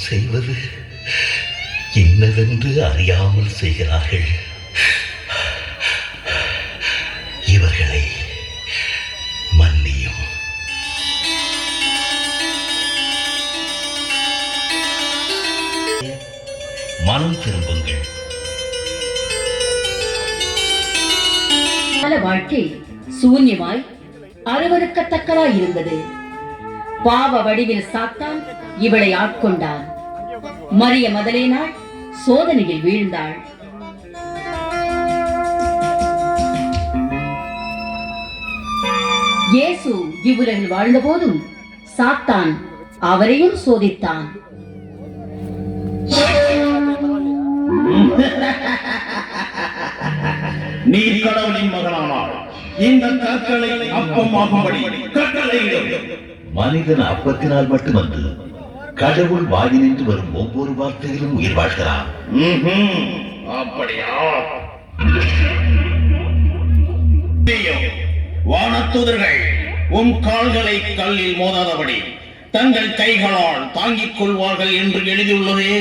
செய்வது என்னவென்று அறியாமல் செய்கிறார்கள். இவர்களை மன்னியும். மனம் திரும்புங்கள். வாழ்க்கை சூன்யமாய் அருவருக்கத்தக்கதாய் இருந்தது. பாவ வடிவில் சாத்தான் இவளை ஆட்கொண்டான். மரிய மதலேனாள் சோதனையில் வீழ்ந்தாள். இயேசு இவ்வுலகில் வாழ்ந்த போதும் சாத்தான் அவரையும் சோதித்தான். நீ கடவுளின் மகனானால் இந்த கற்களை அப்பமாகும்படி கட்டளையிடும். மனிதன் அப்பத்தினால் மட்டுமன்று கடவுள் வாயினின்று வரும் ஒவ்வொரு வார்த்தையிலும் உயிர் வாழ்கிறான். அப்படியா? வானத்தூதர்கள் உன் கால்களை கல்லில் மோதாதபடி தங்கள் கைகளால் தாங்கிக் கொள்வார்கள் என்று எழுதியுள்ளதே.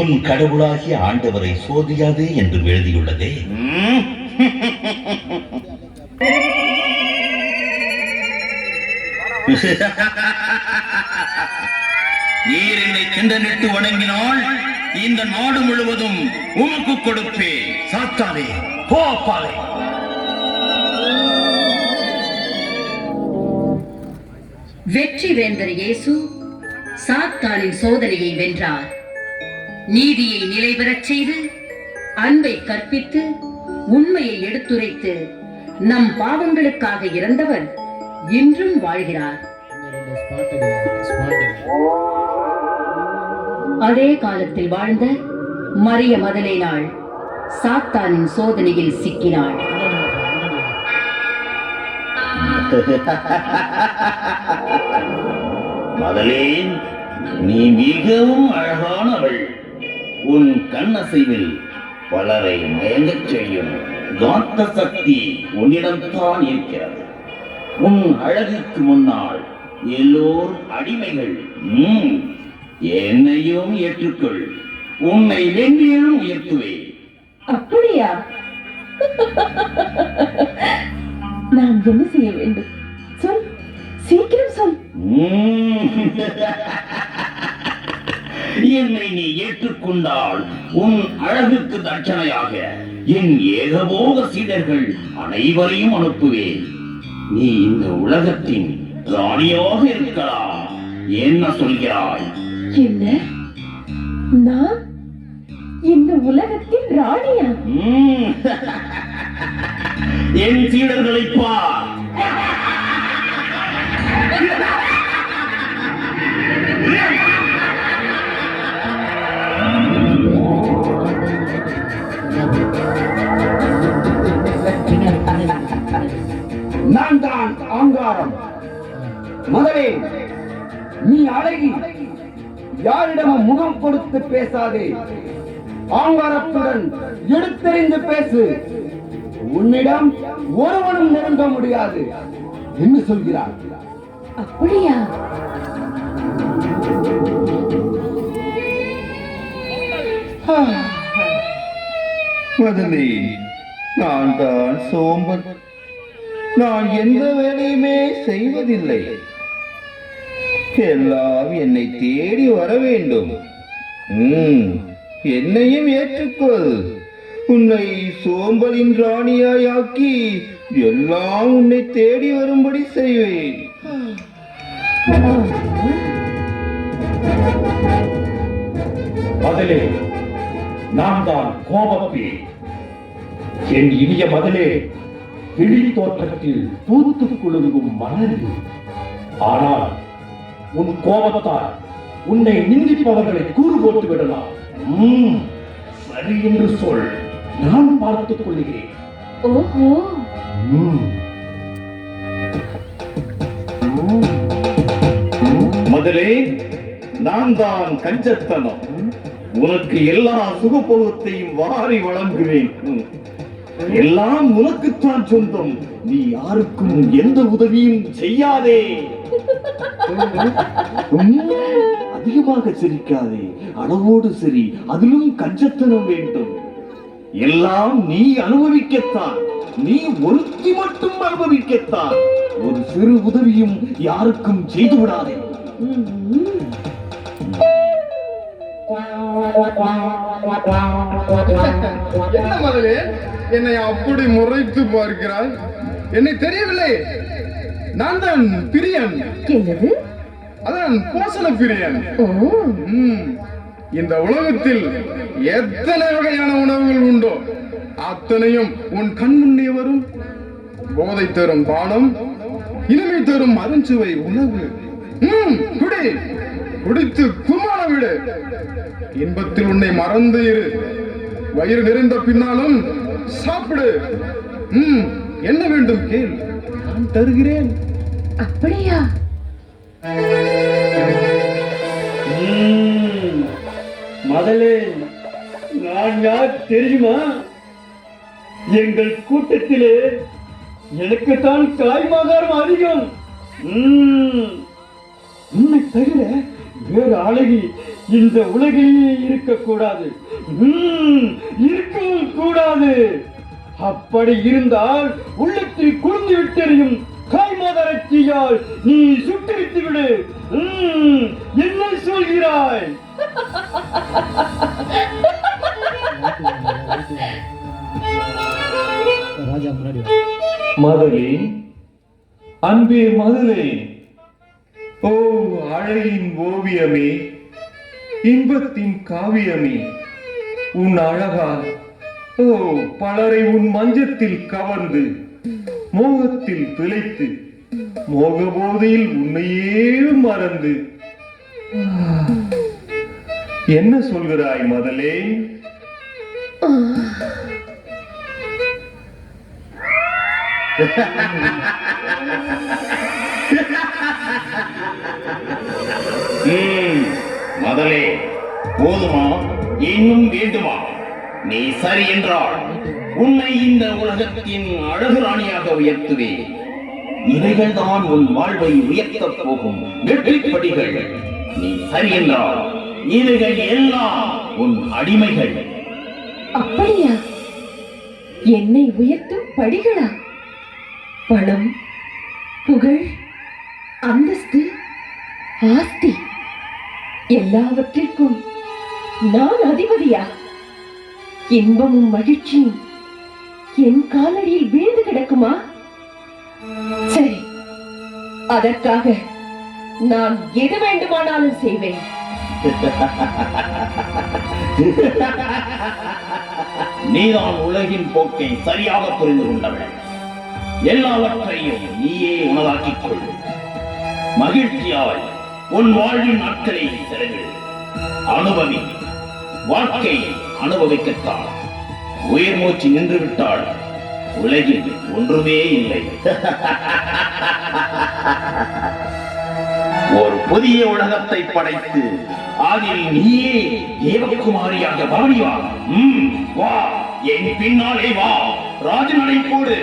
உன் கடவுளாகிய ஆண்டவரை சோதியாதே என்று எழுதியுள்ளதே. நீர் என்னை கிண்டனிட்டு வணங்கினால் இந்த நாடு முழுவதும் உமக்கு கொடுப்பேன். சாத்தானே, போ அப்பாலே. வெற்றி வேந்தர் இயேசு சாத்தானின் சோதனையை வென்றார். நீதியை நிலைபெறச் செய்து, அன்பை கற்பித்து, உண்மையை எடுத்துரைத்து, நம் பாவங்களுக்காக இறந்தவர் இன்றும் வாழ்கிறார். அதே காலத்தில் வாழ்ந்த மரிய மதலேனாள் சாத்தானின் சோதனையில் சிக்கினாள். மதலேன், நீ மிகவும் அழகானவள். உன் கண்ணசைவில் பலரை மயங்கச் செய்யும் காந்த சக்தி உன்னிடம்தான் இருக்கிறது. உன் அழகுக்கு முன்னால் எல்லோரும் அடிமைகள். என்னையும் ஏற்றுக்கொள், உன்னை வென்றியும் உயர்த்துவேன். அப்படியா? நான் என்ன செய்ய வேண்டும்? சொல், சீக்கிரம் சொல். என்னை நீ ஏற்றுக்கொண்டால் உன் அழகுக்கு தட்சணையாக என் ஏகபோக சீடர்கள் அனைவரையும் அனுப்புவேன். நீ இந்த உலகத்தின் ராணியாக இருக்கலாம். என்ன சொல்கிறாய்? என்ன? நான் இந்த உலகத்தின் ராணியா? என் சீடர்களை பார். நான் தான் ஆங்காரம். மகளே, நீ அழகி, யாரிடமும் முகம் கொடுத்து பேசாதே. ஆங்காரத்துடன் எடுத்தறிந்து பேசு. உன்னிடம் ஒருவனும் நெருங்க முடியாது. என்ன சொல்கிறார்? அப்படியா? மதலே, நான் தான் சோம்பன். நான் எந்த வேலையுமே செய்வதில்லை. எல்லாம் என்னை தேடி வர வேண்டும். என்னையும் ஏற்றுக்கொள். உன்னை சோம்பலின் ராணியாயாக்கி எல்லாம் உன்னை தேடி வரும்படி செய்வேன். மகளே, நான் தான் கோபப்பி. என் இனிய மகளே, கிளி தோற்றத்தில் பூத்து குலுங்கும் மலர். ஆனால் உன் கோபத்தால் உன்னை நிந்திப்பவர்களை கூறு போட்டு விடலாம். சரி என்று சொல், நான் பார்த்துக் கொள்கிறேன். ஓஹோ. மதலே, நான் தான் கஞ்சத்தனம். உனக்கு எல்லா சுகபோகத்தையும் வாரி வழங்குவேன். எல்லாம் உனக்குத்தான் சொந்தம். நீ யாருக்கும் எந்த உதவியும் செய்யாதே. அதிகமாக சிரிக்காதே, அளவோடு சரி. அதிலும் கஞ்சத்தனம் வேண்டும். எல்லாம் நீ அனுபவிக்கத்தான். நீ ஒருத்தி மட்டும் அனுபவிக்கத்தான். ஒரு சிறு உதவியும் யாருக்கும் செய்து விடாதே. என்ன மகளே, என்னை அப்படி முறைத்து பார்க்கிறாய்? என்னை தெரியவில்லை. நான் தான் பிரியன். என்னது? அதான் போசன பிரியன். இந்த உலகத்தில் எத்தனை வகையான உணவுகள் உண்டோ அத்தனையும் உன் கண் முன்னே வரும். போதை தரும் பானம், இனிமை தரும் அருஞ்சுவை உணவு. குடி, குடித்து குமார விடு. இன்பத்தில் உன்னை மறந்து இரு. வயிறு நிறைந்த பின்னாலும் சாப்பிடு. என்ன வேண்டும் கேள், நான் தருகிறேன். அப்படியா? மகளே, நான் யார் தெரியுமா? எங்கள் கூட்டத்திலே எனக்குத்தான் தாய்மாதாரம் அதிகம். உன்னை தவிர வேறு அழகி இந்த உலகிலேயே இருக்கக்கூடாது. இருக்கவும் கூடாது. அப்படி இருந்தால் உள்ளத்தில் குளிர்ந்து விட்டெறியும் காய்மாதாரத்தியால் நீ சுட்டுவிட்டு விடு. என்ன சொல்கிறாய்? மகளே, அன்பே மகளே, ஓ அழகின் ஓவியமே, இன்பத்தின் காவியமே, உன் அழகால் ஓ பலரை உன் மஞ்சத்தில் கவர்ந்து மோகத்தில் திளைத்து மோகபோதையில் உன்னையே மறந்து என்ன சொல்கிறாய் மதலே? மதலே, போதுமா? இன்னும் வேண்டுமா? நீ சரி என்றால் உன்னை இந்த உலகத்தின் அழகு ராணியாக உயர்த்துவேன். இவைகள் தான் உன் வாழ்வை உயர்த்தப் போகும் வெற்றிப்படிகள். நீ சரி என்றால் இவைகள் எல்லாம் உன் அடிமைகள். அப்படியா? என்னை உயர்த்தும் படிகளா? பணம், புகழ், அந்தஸ்து, ஆஸ்தி எல்லாவற்றிற்கும் நான் அதிபதியா? இன்பமும் மகிழ்ச்சியும் என் காலடியில் வீழ்ந்து கிடக்குமா? சரி, அதற்காக நான் எது வேண்டுமானாலும் செய்வேன். நீதான் உலகின் போக்கை சரியாக புரிந்து கொண்டவள். எல்லாவற்றையும் நீயே உணவாக்கிக் கொள். மகிழ்ச்சியாய் உன் வாழ்வின் நாட்களை செலவிடு. அனுபவி. வாழ்க்கை அனுபவிக்கத்தான். உயிர் மூச்சு நின்று விட்டால் உலகில் ஒன்றுமே இல்லை. ஒரு புதிய உலகத்தை படைத்து அதில் நீயே தேவகுமாரியாக பவனி வா. வா, என் பின்னாலே வா. ராஜநடை போடு.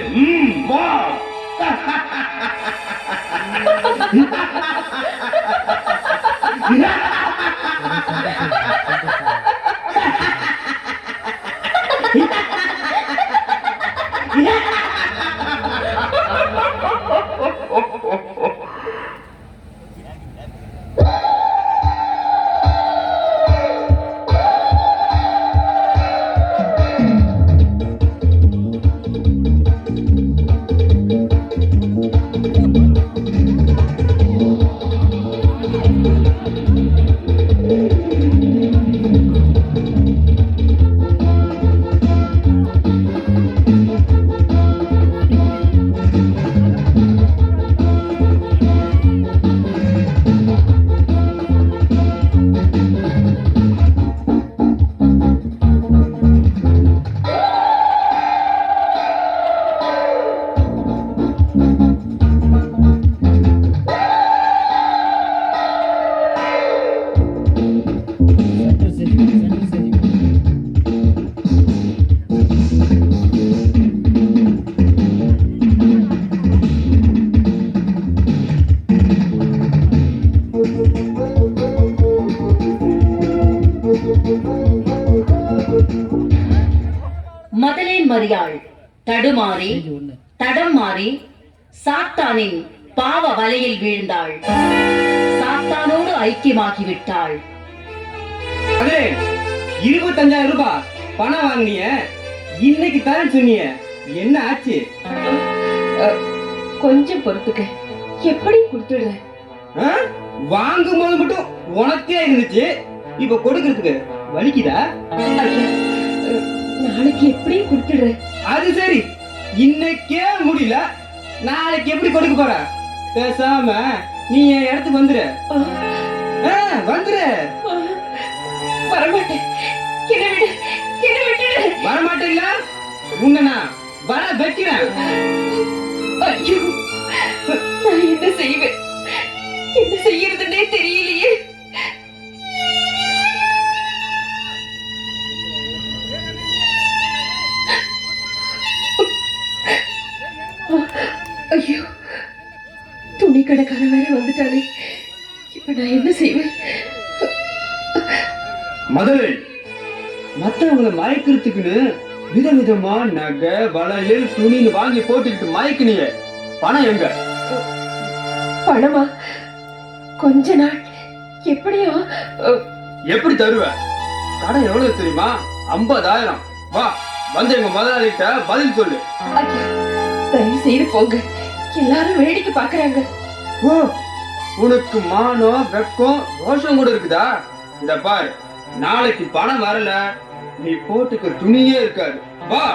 வா. மதலேன் மரியாள் தடுமாறி தடம் மாறி சாத்தானின் பாவ வலையில் வீழ்ந்தாள். சாத்தானோடு ஐக்கியமாகிவிட்டாள். 25,000 ரூபாய் பணம் வாங்கினிய, இன்னைக்கு தரேன்னு சொன்னிய, என்ன ஆச்சு? கொஞ்சம் பொறுத்துக்க, எப்படி கொடுத்துடுறேன்? வாங்கும் போது மட்டும் உனக்கே இருந்துச்சு, இப்ப கொடுக்கறதுக்கு வலிக்குதா? ஐயா, நாளைக்கு எப்படி கொடுத்துடுறேன்? அது சரி, இன்னைக்கே முடியல, நாளைக்கு எப்படி கொடுக்க போற? பேசாம நீ என் இடத்துக்கு வந்துரு. வந்துரு. வரமாட்டேன், என்ன விடு, என்ன விட்டுடு. வரமாட்டேங்களா? உன்னை நான் வர வைக்கிறேன். ஐயோ, நான் என்ன செய்வேன்? என்ன செய்யறதுன்னே தெரியலையே. ஐயோ, துணி கடைக்கார வேற வந்துட்டானே, இப்ப நான் என்ன செய்வேன்? மதுரை, மற்றவங்களை மயக்கிறதுக்குன்னு விதவிதமா நகை வளையல் துணின்னு வாங்கி போட்டுக்கிட்டு மயக்கினிய, பணம் எங்க? பணமா? கொஞ்ச நாள் எப்படியோ. எப்படி தருவ? கடன் எவ்வளவு தெரியுமா? 50,000. வா, வந்து எங்க முதலாளிகிட்ட பதில் சொல்லு. ஐயா, தயவு செய்து போங்க, எல்லாரும் வேடிக்கை பாக்குறாங்க. ஓ, உனக்கு மானம் வெக்கம் ரோஷம் கூட இருக்குதா? இந்த பார், நாளைக்கு பணம் வரல, நீ போட்டுக்க துணியே இருக்காது. வா,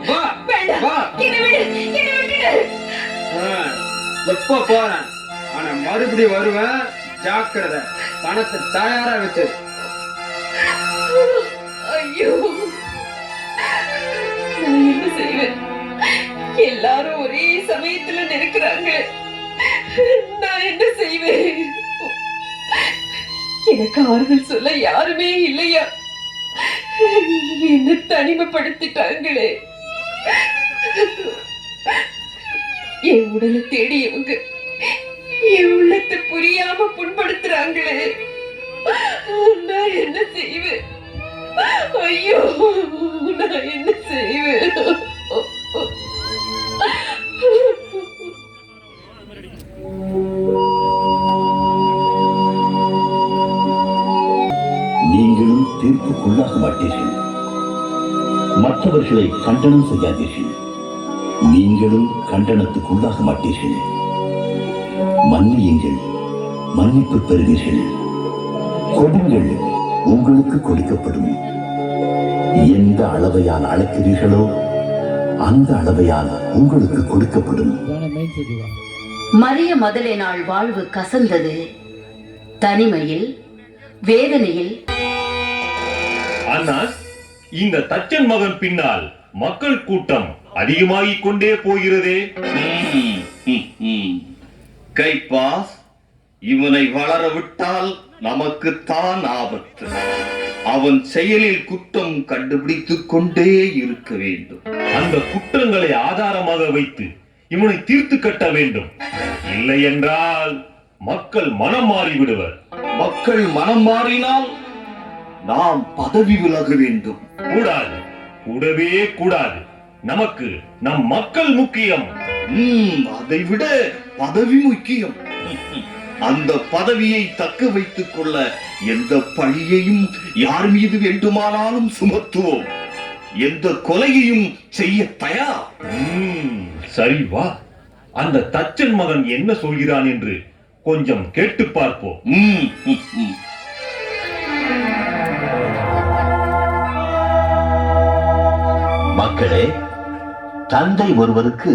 வா, வேண்டாம். வா. என்னை விடு, என்னை விட்டுடு. இப்ப போறேன், ஆனா மறுபடியும் வருவேன். ஜாக்கிரதை, பணத்தை தயாரா வச்சு. ஐயோ, நான் என்ன செய்வேன்? எல்லாரும் ஒரே சமயத்துல நிற்கிறாங்க. நான் என்ன செய்வேன்? எனக்கு ஆறுதல் சொல்ல யாருமே இல்லையா? என்ன தனிமைப்படுத்திட்டாங்களே. என் உடலை தேடியவங்க என் உள்ளத்தை புரியாம புண்படுத்துறாங்களே. நான் என்ன செய்வேன்? ஐயோ, நான் என்ன செய்வேன்? நீங்களும் தீர்ப்புக்குள்ளாக மாட்டீர்கள். மற்றவர்களை கண்டனம் செய்யாதீர்கள். நீங்களும் கண்டனத்துக்குள்ளாக மாட்டீர்கள். மன்னியுங்கள், மன்னிப்பு பெறுவீர்கள். கொடுங்கள், உங்களுக்கு கொடுக்கப்படும். எந்த அளவையால் அளக்கிறீர்களோ அந்த அளவையால் உங்களுக்கு கொடுக்கப்படும். மரிய மதலேனாள் வாழ்வு கசந்தது. தனிமையில், வேதனையில். ஆனால் இந்த தச்சன் மகன் பின்னால் மக்கள் கூட்டம் அதிகமாகிக் கொண்டே போகிறதே. கைப்பாஸ், இவனை வளர விட்டால் நமக்குத்தான் ஆபத்து. அவன் செயலில் குற்றம் கண்டுபிடித்துக் கொண்டே இருக்க வேண்டும். அந்த குற்றங்களை ஆதாரமாக வைத்து இவனை தீர்த்து கட்ட வேண்டும். இல்லை என்றால் மக்கள் மனம் மாறிவிடுவர். மக்கள் மனம் மாறினால் நாம் பதவி விலக வேண்டும். கூடாது, கூடவே கூடாது. நமக்கு நம் மக்கள் முக்கியம். அதை விட பதவி முக்கியம். அந்த பதவியை தக்க வைத்துக் கொள்ள எந்த பழியையும் யார் மீது வேண்டுமானாலும் சுமத்துவோம். எந்த கொலையையும் செய்ய தயார். சரி, வா. அந்த தச்சன் மகன் என்ன சொல்கிறான் என்று கொஞ்சம் கேட்டு பார்ப்போம். மக்களே, தந்தை ஒருவருக்கு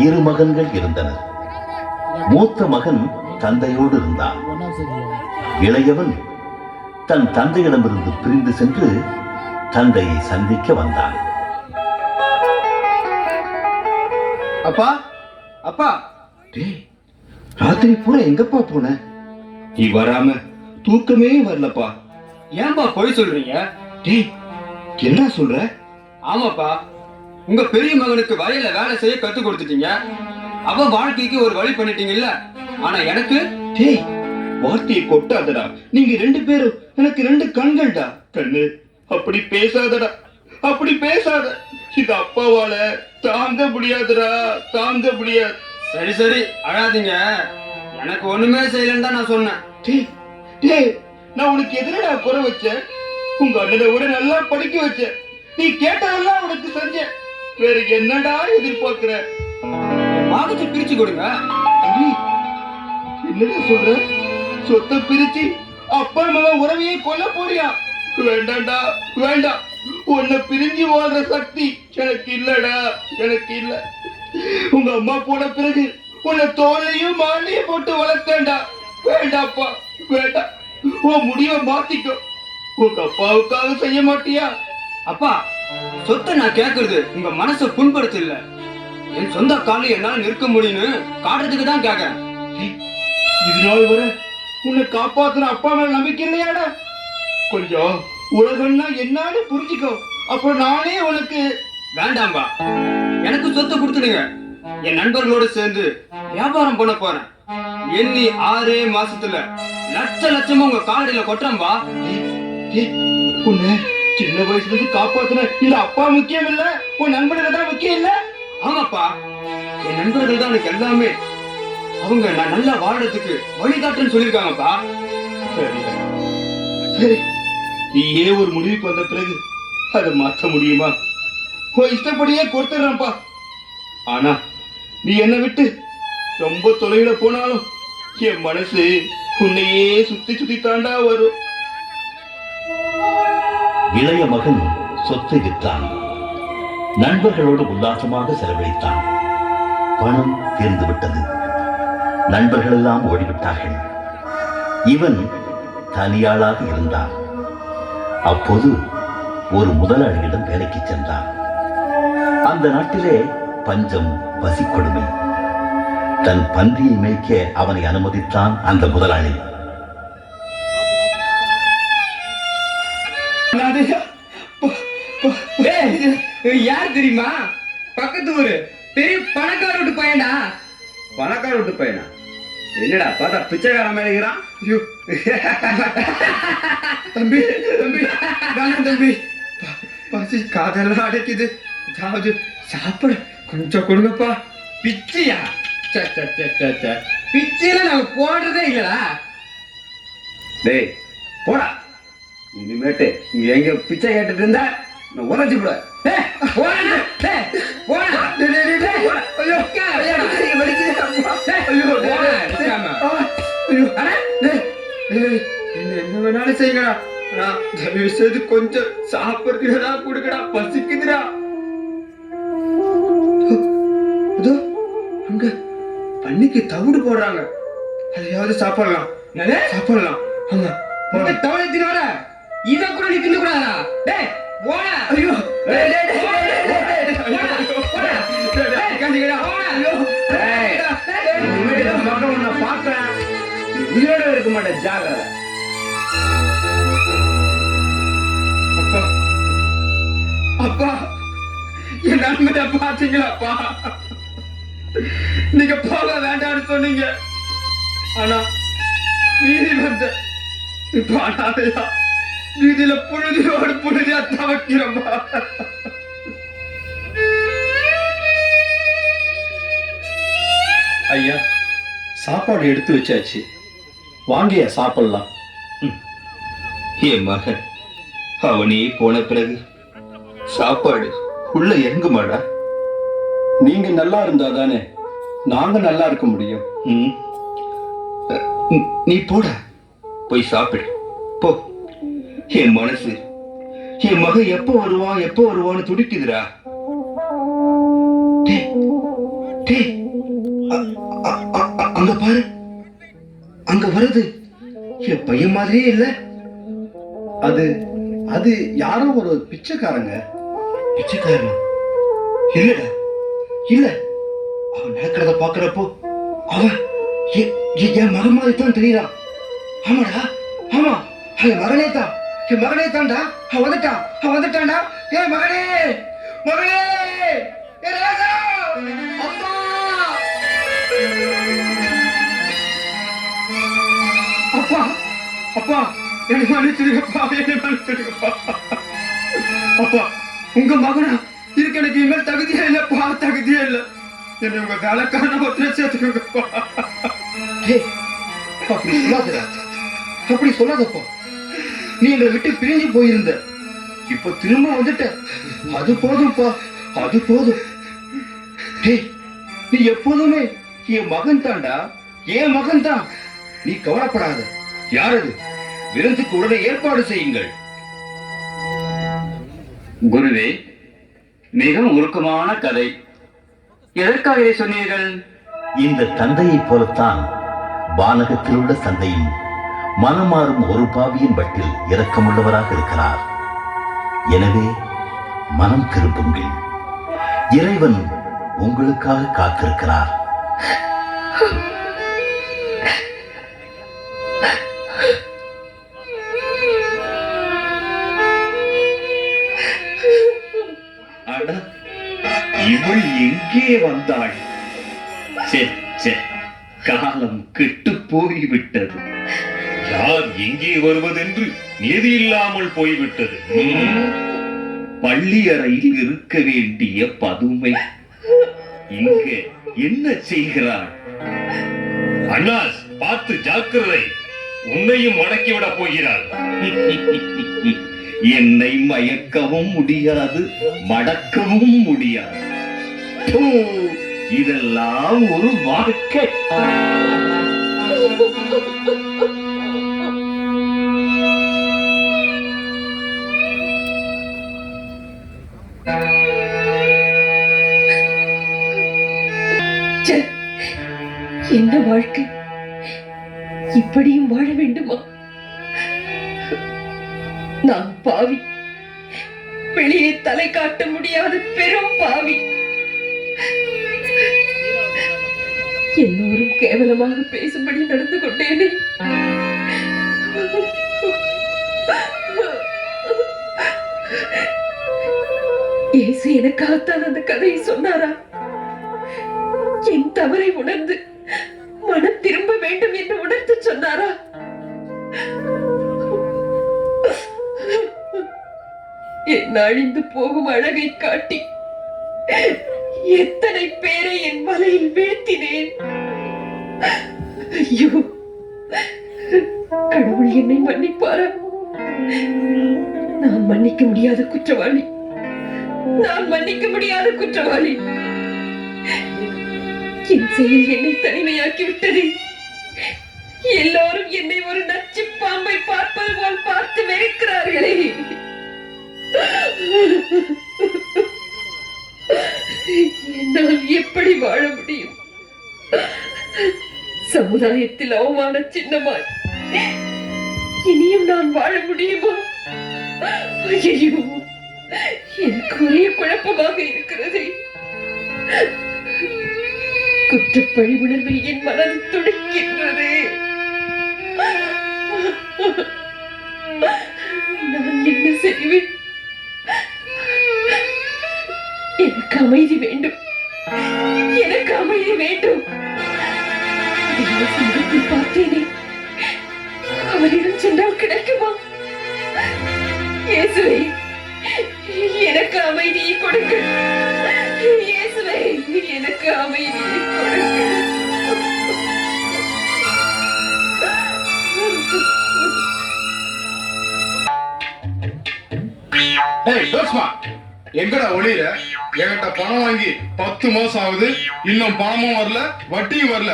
2 மகன்கள் இருந்தனர். மூத்த மகன் தந்தையோடு இருந்தான். இளையவன் தன் தந்தையிடமிருந்து பிரிந்து சென்று தந்தையை சந்திக்க வந்தான். அப்பா, அப்பா, ராத்திரி பூரா எங்கப்பா போன? நீ வராம தூக்கமே வரலப்பா. ஏன்பா பொய் சொல்றீங்க? என்ன சொல்ற? ஆமாப்பா, உங்க பெரிய மகனுக்கு வயல்ல வேலை செய்ய கத்து கொடுத்துட்டீங்க. அவன் வாழ்க்கைக்கு ஒரு வழி பண்ணிட்டீங்கல்ல. ஆனா எனக்கு வார்த்தையை கொட்டாதடா. நீங்க 2 பேரும் எனக்கு 2 கண்கள்டா. கண்ணு, அப்படி பேசாதடா, அப்படி பேசாத. இது அப்பாவால தாங்க முடியாதுடா, தாங்க முடியாது. சரி சரி, அழாதீங்க. எனக்கு ஒண்ணுமே செய்யலன்னு தான் நான் சொன்னேன். நான் உனக்கு எதிரடா குறை வச்சேன்? உங்க அண்ணனை விட நல்லா படிக்க வச்சேன். நீ கேட்டதெல்லாம் உனக்கு செஞ்சேன். வேற என்னடா எதிர்பார்க்கிற? பாகத்தை பிரிச்சு கொடுங்க. என்னடா சொல்ற? சொத்தை பிரிச்சு அப்பா மகன் உறவையே கொல்ல போறியா? வேண்டாம்டா, வேண்டாம். உன்னை பிரிஞ்சு வாழ்ற சக்தி எனக்கு இல்லடா, எனக்கு இல்ல. உங்க அம்மா போன பிறகு உன்னை தோலையும் மாலையும் போட்டு வளர்த்தேன்டா. வேண்டாப்பா, வேண்டாம். உன் முடிவை மாத்திக்கோ. உங்க அப்பாவுக்காக செய்ய மாட்டியா? அப்பா, சொத்தை நான் கேக்குறது உங்க மனசை புண்படுத்த இல்ல. என் சொந்த காலில் என்னால நிற்க முடியும்னு காட்டுறதுக்கு தான் கேக்குறேன். இது நாள் வர உன்னை காப்பாத்துற அப்பா மேல நம்பிக்கை இல்லையாடா? கொஞ்சம் உலகம்னா என்னன்னு புரிஞ்சுக்கோ. அப்புறம் நானே உனக்கு. வேண்டாம்பா, எனக்கு சொத்தை கொடுத்துடுங்க. என் நண்பர்களோட சேர்ந்து வியாபாரம் பண்ண போறேன். எண்ணி 6 மாசத்துல லட்சமா உங்க காலடியில கொட்டுறம்பா. உன்னை சின்ன வயசுல இருந்து காப்பாத்துன இந்த அப்பா முக்கியம் இல்ல, உன் நண்பர்கள் தான் முக்கியம் இல்ல. ஆமாப்பா, என் நண்பர்கள் தான் எனக்கு எல்லாமே. அவங்க நான் நல்லா வாழறதுக்கு வழிகாட்டுன்னு சொல்லியிருக்காங்கப்பா. சரி, நீயே ஒரு முடிவுக்கு வந்த பிறகு அதை மாற்ற முடியுமா? உன் இஷ்டப்படியே கொடுத்துடுறேன்ப்பா. ஆனா நீ என்னை விட்டு ரொம்ப தொலைவில் போனாலும் என் மனசு உன்னையே சுத்தி சுத்தி தாண்டா வரும். இளைய மகன் சொத்தை விற்றான். நண்பர்களோடு உல்லாசமாக செலவழித்தான். பணம் தீர்ந்து விட்டது. நண்பர்கள் எல்லாம் ஓடிவிட்டார்கள். இவன் தனியாளாக இருந்தான். அப்போது ஒரு முதலாளியிடம் வேலைக்கு சென்றான். அந்த நாட்டிலே பஞ்சம், பசி கொடுமை. தன் பன்றியை மேய்க்க அவனை அனுமதித்தான் அந்த முதலாளி. யார் தெரியுமா? பக்கத்து ஊரு பெரிய பணக்கார வீட்டு பையனா. பணக்கார வீட்டு பையனா? என்னடா பார்த்தா பிச்சைக்கார மாதிரி இருக்கிறான். தம்பி தம்பி வேணாம் தம்பி, பசி காதெல்லாம் அடைக்குது. அதாவது சாப்பிட கொஞ்சம் கொடுங்கப்பா. பிச்சையா? பிச்சையில நாங்க போடுறதே இல்லடா. டேய் போடா, இனிமேட்டு இங்க எங்க பிச்சை கேட்டுட்டு இருந்தா நான் உரைச்சு விட. என்ன வேணாலும் செய்யுங்கடா, தயவு செய்து கொஞ்சம் சாப்பிடுறா கொடுக்கடா, பசிக்குதுடா. அங்க பன்னிக்கு தவிடு போடுறாங்க, அதையாவது சாப்பிடலாம். சாப்பிடலாம். அங்க தவிடு எடுத்துட்டு வர, இத கூட நீ தின்னு கூடாதா? டேய் போடா. ஐயோ உயிரோட இருக்க மாட்டேன், ஜாகிரதை. அப்பா அப்பா, என் நன்மையை பாத்தீங்களாப்பா? நீங்க போக வேண்டாம்னு சொன்னீங்க, ஆனா வீதி வந்த இப்ப அனாதையா வீதியில புழுதியோடு புழுதியா தவக்கிறப்பா. ஐயா, சாப்பாடு எடுத்து வச்சாச்சு, வாங்கிய சாப்பிடலாம். என் மகன் அவனே போன பிறகு சாப்பாடு உள்ள இறங்குமாடா? நீங்க நல்லா இருந்தா தானே நாங்க நல்லா இருக்க முடியும். நீ போடா, போய் சாப்பிடு போ. என் மனசு என் மகன் எப்ப வருவான் எப்ப வருவான்னு துடிக்குதுடா. அங்க பாரு, அங்க வருது என் பையன் மாதிரியே இல்ல. அது அது யாரோ ஒரு பிச்சைக்காரங்க. பிச்சைக்காரனா? இல்லடா இல்ல, அவன் நடக்கிறத பாக்குறப்போ அவன் என் மகன் மாதிரி தான் தெரியறான். ஆமாடா, ஆமா, என் மகனே தான், என் மகனே தான்டா. அவன் வந்துட்டான், அவன் வந்துட்டான்டா. என் மகனே, மகனே, என் ராஜா, அம்மா. அப்பா அப்பா, என்னை மன்னிச்சிருக்கப்பா, என்னை மன்னிச்சிருக்கப்பா. அப்பா, உங்க மகனா இருக்க எனக்கு இனிமேல் தகுதியே இல்லப்பா, தகுதியே இல்லை. என்னை உங்க வேலைக்காரன ஒருத்தரை சேர்த்துக்கோங்கப்பா. அப்படி சொல்லாதடா, அப்படி சொல்லாதப்பா. நீ எங்களை விட்டு பிரிஞ்சு போயிருந்த, இப்ப திரும்ப வந்துட்ட. அது போதும்ப்பா, அது போதும். நீ எப்போதுமே என் மகன் தான்டா, என் மகன் தான். நீ கவலைப்படாத. யாரது? விருந்துக்கு உடனே ஏற்பாடு செய்யுங்கள். குருவே, மிகவும் உருக்கமான கதை. எதற்காக இதை சொன்னீர்கள்? இந்த தந்தையைப் போலத்தான் வானகத்தில் உள்ள சந்தையும் மனமாறும் ஒரு பாவியின் வட்டில் இரக்கமுள்ளவராக இருக்கிறார். எனவே மனம் திரும்புங்கள், இறைவன் உங்களுக்காக காத்திருக்கிறார். இவள் எங்கே வந்தாள்? காலம் கெட்டு போய்விட்டது. யார் எங்கே வருவதென்று நிதி இல்லாமல் போய்விட்டது. பள்ளி அறையில் இருக்க வேண்டிய பதுமை இங்கே என்ன செய்கிறாள்? அண்ணாஸ், பார்த்து ஜாக்கிரதை, உன்னையும் மடக்கிவிடப் போகிறாள். என்னை மயக்கவும் முடியாது, மடக்கவும் முடியாது. இதெல்லாம் ஒரு வாழ்க்கை. ச்சே, என்ன வாழ்க்கை, இப்படியும் வாழ வேண்டுமா? நான் பாவி, வெளியே தலை காட்ட முடியாத பெரும் பாவி. எல்லோரும் கேவலமாக பேசும்படி நடந்து கொண்டேனே. இயேசு எனக்காகத்தான் அந்த கதையை சொன்னாரா? என் தவறை உணர்ந்து மனம் திரும்ப வேண்டும் என்று உணர்த்து சொன்னாரா? என் அழிந்து போகும் அழகை காட்டி எத்தனை பேரை என் மலையில் வீழ்த்தினேன். ஐயோ, கடவுள் என்னை மன்னிப்பாரா? நான் மன்னிக்க முடியாத குற்றவாளி, நான் மன்னிக்க முடியாத குற்றவாளி. என் செயல் என்னை தனிமையாக்கி விட்டது. எல்லோரும் என்னை ஒரு நச்சு பாம்பை பார்ப்பது போல் பார்த்து வெறுக்கிறார்களே. என்னால் எப்படி வாழ முடியும்? சமுதாயத்தில் அவமான சின்னமாய் இனியும் நான் வாழ முடியுமா? ஐயோ, எனக்கு ஒரே குழப்பமாக இருக்கிறது. குற்றப்பழி உணர்வில் என் மனது துடிக்கின்றது. நான் என்ன செய்வேன்? எனக்கு அமைதி வேண்டும், எனக்கு அமைதி வேண்டும். சமூகத்தில் பார்த்தேனே, அவரிடம் சென்றால் கிடைக்குமா? இயேசுவே, எனக்கு அமைதியை கொடுங்கள். இயேசுவே, எனக்கு அமைதியை கொடுங்கள். எங்கடா ஒளியில? என்கிட்ட பணம் வாங்கி 10 மாசம் ஆகுது, இன்னும் பணமும் வரல, வட்டியும் வரல.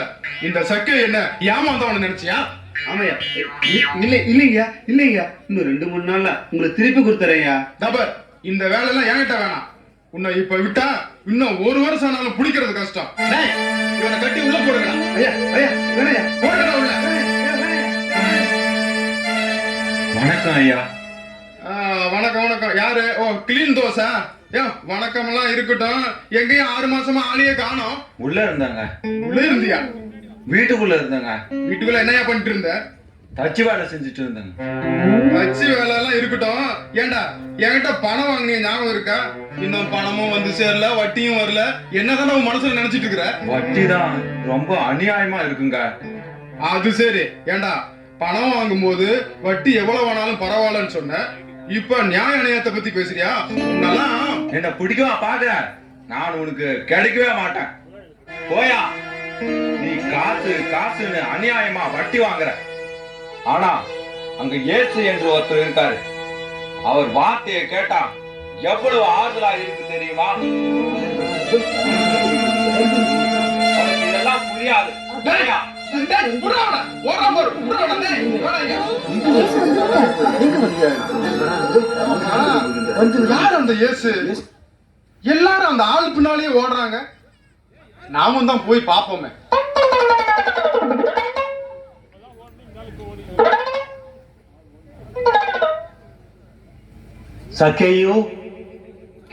இந்த சக்கை என்ன ஏமாந்தவனு நினைச்சியா? ஆமையா, இல்லையா இல்லையா, இன்னும் 2-3 நாள்ல உங்களுக்கு திருப்பி கொடுத்துறேயா. தபர், இந்த வேலை எல்லாம் என்கிட்ட வேணாம். உன்னை இப்ப விட்டா இன்னும் 1 வருஷம் ஆனாலும் பிடிக்கிறது கஷ்டம். இவனை கட்டி உள்ள போடுங்கடா. ஐயா ஐயா வேணையா, போடுங்கடா உள்ள. வணக்கம் ஐயா. வணக்கம் வணக்கம். யாரு? ஓ, கிளீன் தோசை. வணக்கம் எல்லாம் இருக்கட்டும். எங்கேயும் 6 மாசமா ஆளையே காணோம். உள்ள இருந்தாங்க. உள்ள இருந்தியா? வீட்டுக்குள்ள இருந்தாங்க. வீட்டுக்குள்ள என்னையா பண்ணிட்டு இருந்த? தச்சு வேலை செஞ்சுட்டு இருந்தாங்க. தச்சு வேலை எல்லாம் இருக்கட்டும். ஏண்டா, என்கிட்ட பணம் வாங்கின ஞாபகம் இருக்கா? இன்னும் பணமும் வந்து சேரல, வட்டியும் வரல. என்னதான் உன் மனசுல நினைச்சிட்டு இருக்கிற? வட்டி தான் ரொம்ப அநியாயமா இருக்குங்க. அது சரி. ஏண்டா, பணம் வாங்கும் போது வட்டி எவ்வளவு வேணாலும் பரவாயில்லன்னு சொன்ன. இப்ப நியாய அநியாயத்தை பத்தி பேசுறியா? என்ன பிடிக்கவா பாக்குற? நான் உனக்கு கிடைக்கவே மாட்டேன். போயா, நீ காசு காசுன்னு அநியாயமா வட்டி வாங்குற. ஆனா அங்க இயேசு என்று ஒருத்தர் இருக்காரு. அவர் வார்த்தையை கேட்டா எவ்வளவு ஆறுதலா இருக்கு தெரியுமா? இதெல்லாம் புரியாது. யார் அந்த இயேசு? எல்லாரும் அந்த ஆள் பின்னாலேயே ஓடுறாங்க. நாமும் தான் போய் பார்ப்போமே. சக்கேயு,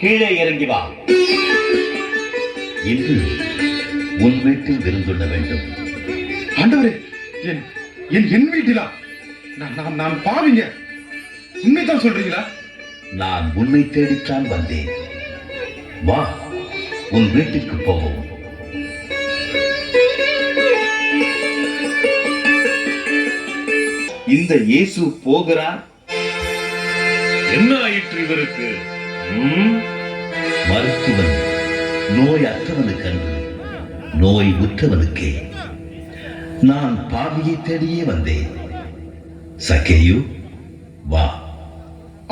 கீழே இறங்கி வா. இன்று உன் வீட்டில் விருந்துண்ண வேண்டும். ஆண்டவரே, என் வீட்டிலா? நான் பாவிங்க. உண்மைதான் சொல்றீங்களா? நான் உன்னை தேடித்தான் வந்தேன். வா, உன் வீட்டுக்கு போவோம். இந்த இயேசு போகிறார். என்ன ஆயிற்று இவருக்கு? மருத்துவன் நோய் அற்றவனுக்கன்று, நோய் உற்றவனுக்கே. நான் பாவியை தேடியே வந்தேன். சக்கேயு, வா.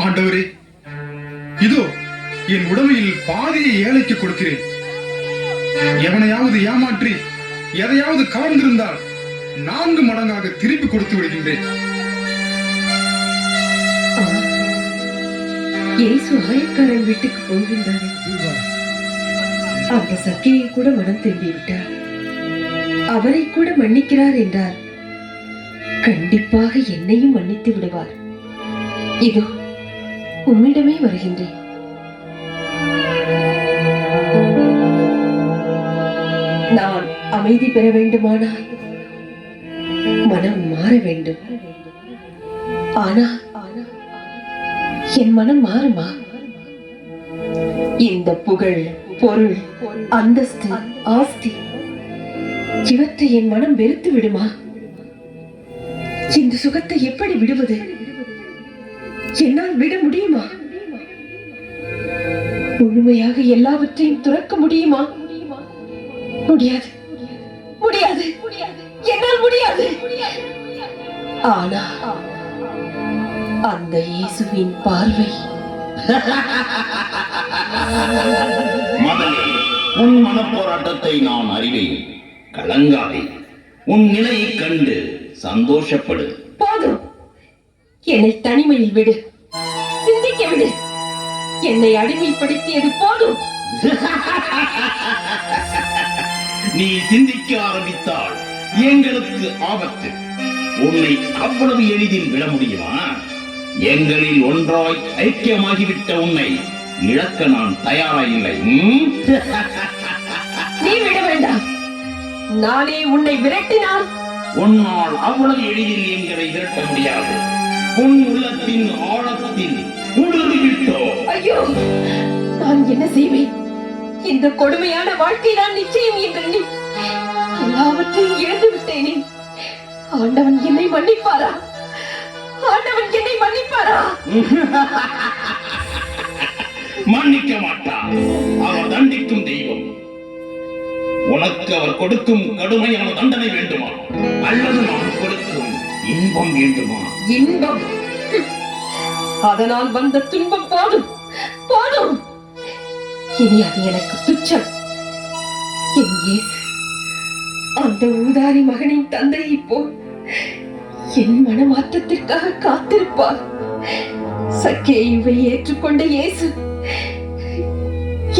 ஆண்டவரே, இதோ என் உடமையில் பாதியை ஏழைக்கு கொடுக்கிறேன். எவனையாவது ஏமாற்றி எதையாவது கவர்ந்திருந்தால் 4 மடங்காக திருப்பி கொடுத்து விடுகின்றேன். இயேசு ஆயக்காரன் வீட்டுக்கு போகின்றாரே, அந்த சக்கையை கூட மனம் திரும்பி விட்டார். அவரை கூட மன்னிக்கிறார் என்றார். கண்டிப்பாக என்னையும் மன்னித்து விடுவார். இதோ உம்மிடமே வருகின்றேன். நான் அமைதி பெற வேண்டுமானால் மனம் மாற வேண்டும். ஆனால் என் மனம் மாறுமா? இந்த புகழ், பொருள், அந்தஸ்து, ஆஸ்தி இவற்றை என் மனம் வெறுத்து விடுமா? இந்த சுகத்தை எப்படி விடுவது? என்னால் விட முடியுமா? முழுமையாக எல்லாவற்றையும் துறக்க முடியுமா? முடியாது, முடியாது, என்னால் முடியாது. ஆனா அந்த இயேசுவின் பார்வை மகளே, உன் மனப்போராட்டத்தை நான் அறிவேன். கலங்காதே, உன் நிலையை கண்டு சந்தோஷப்படு. போதும், என்னை தனிமையில் விடு, சிந்திக்க விடு. என்னை அடிமைப்படுத்தியது போதும். நீ சிந்திக்க ஆரம்பித்தால் எங்களுக்கு ஆபத்து. உன்னை அவ்வளவு எளிதில் விட முடியுமா? எங்களில் ஒன்றாய் ஐக்கியமாகிவிட்ட உன்னை இழக்க நான் தயாராயில்லை. நீ விட வேண்டாம். நானே உன்னை விரட்டினால் உன்னால் அவ்வளவு எளிதில் எங்களை விரட்ட முடியாது. உன் உள்ளத்தின் ஆழத்தில் ஊடுருவிவிட்டோ. ஐயோ, நான் என்ன செய்வேன்? இந்த கொடுமையான வாழ்க்கை நான் நிச்சயம் என்று எல்லாவற்றையும் இழந்து விட்டேனே. ஆண்டவன் என்னை மன்னிப்பாரா? ஆண்டவன் என்னை மன்னிப்பாரா? மன்னிக்க மாட்டார். அவர் தண்டிக்கும் தெய்வம். உனக்கு அவர் கொடுக்கும் கடுமையான தண்டனை வேண்டுமா, அல்லது நான் கொடுக்கும் இன்பம் வேண்டுமா? இன்பம். அதனால் வந்த துன்பம் போதும், போதும். இனி அது எனக்கு துச்சம். என் இயேசு அந்த ஊதாரி மகனின் தந்தையை போல் என் மனமாற்றத்திற்காக காத்திருப்பார். சக்கேயுவை ஏற்றுக்கொண்ட இயேசு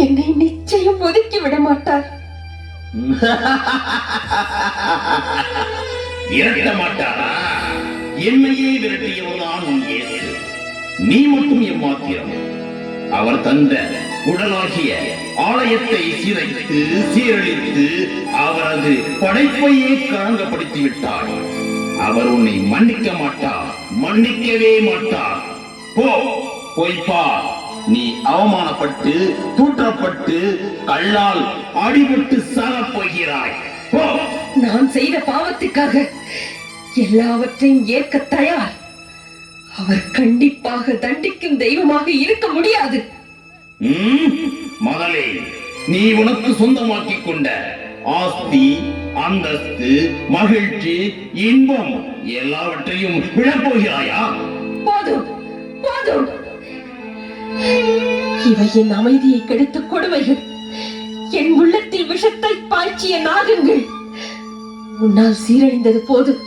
என்னை நிச்சயம் ஒதுக்கி விட மாட்டார். விரட்ட மாட்டாரா? என்னையே விரட்டியவர்தான் உன் இயேசு. நீ மட்டும் எம்மாத்திரம். அவர் தந்த உடலாகிய ஆலயத்தை சிதைத்து சீரழித்து அவரது படைப்பையே களங்கப்படுத்தி விட்டார். அவர் உன்னை மன்னிக்க மாட்டார், மன்னிக்கவே மாட்டார். போய்ப்பா. நீ அவமானப்பட்டு தூற்றப்பட்டு கல்லால் அடிபட்டு சாகப் போகிறாய். நான் செய்த பாவத்துக்காக எல்லாவற்றையும் ஏற்க தயார். அவர் கண்டிப்பாக தண்டிக்கும் தெய்வமாக இருக்க முடியாது. மகளே, நீ உனக்கு சொந்தமாக்கிக் கொண்ட ஆஸ்தி, அந்தஸ்து, மகிழ்ச்சி, இன்பம் எல்லாவற்றையும் விழப்போகிறாயா? போதும், போதும். இவை என் அமைதியை கெடுத்த கொடுமைகள், என் உள்ளத்தில் விஷத்தை பாய்ச்சிய நாகங்கள். உன்னால் சீரழிந்தது போதும்.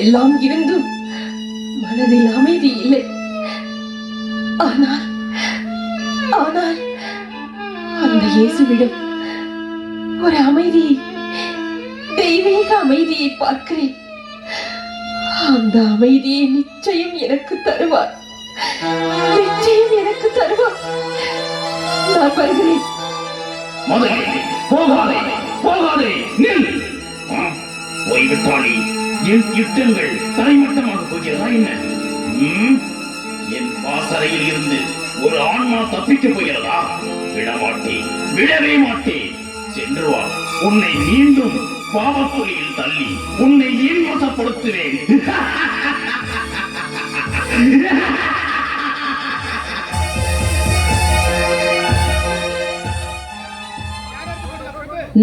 எல்லாம் இருந்தும் மனதில் அமைதி இல்லை. ஆனால் ஆனால் அந்த இயேசுவிடம் ஒரு அமைதியை, தெய்வீக அமைதியை பார்க்கிறேன். அந்த அமைதியை நிச்சயம் எனக்கு தருவார், நிச்சயம் எனக்கு தருவார். நான் வருகிறேன். மகளே, போகாதே, போகாதே, நில். போய்விட்டாளே, என் யுத்தங்கள் தலைமட்டமாக போகிறதா என்ன? என் பாசறையில் இருந்து ஒரு ஆன்மா தப்பிக்க போகிறதா? விடமாட்டேன், விடவே மாட்டேன். சென்று வா. உன்னை மீண்டும் பாவக்குழியில் தள்ளி உன்னை ஏன் மோசப்படுத்துவேன்?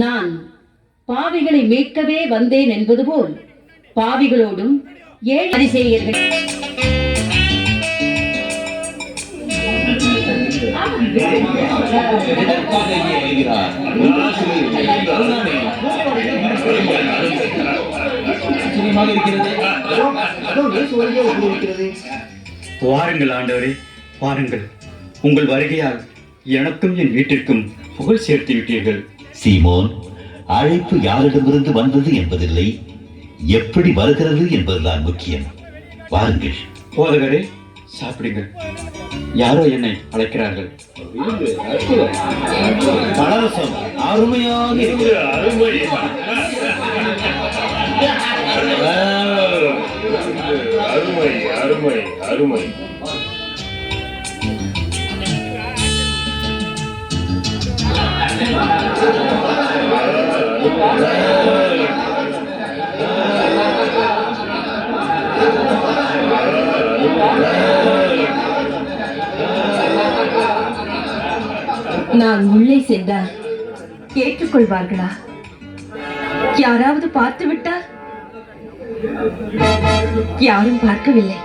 நான் பாவிகளை மீட்கவே வந்தேன் என்பது போல் பாவிகளோடும் ஏழை பரிசேயர்கள் சந்தோஷமாக இருக்கிறது. அதோ இயேசு வருகை வந்திருக்கிறது. வாருங்கள் ஆண்டவரே, வாருங்கள். உங்கள் வருகையால் எனக்கும் என் வீட்டிற்கும் புகழ் சேர்த்து விட்டீர்கள். சீமோன், அழைப்பு யாரிடமிருந்து வந்தது என்பதில்லை, எப்படி வருகிறது என்பதுதான் முக்கியம். வாருங்கள். போதகரே, சாப்பிடுங்கள். யாரோ என்னை அழைக்கிறார்கள். பலரசம் அருமையாக இருக்கிறது. அருமை அருமை அருமை. நான் உள்ளே சென்றால் ஏற்றுக்கொள்வார்களா? யாராவது பார்த்து விட்டால்? யாரும் பார்க்கவில்லை.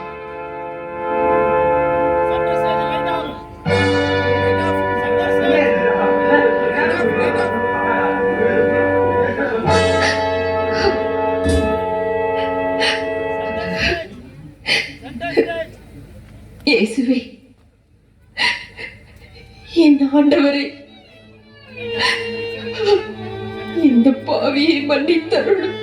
இயேசுவே, என் ஆண்டவரே, இந்த பாவியை மன்னித்தருளும்.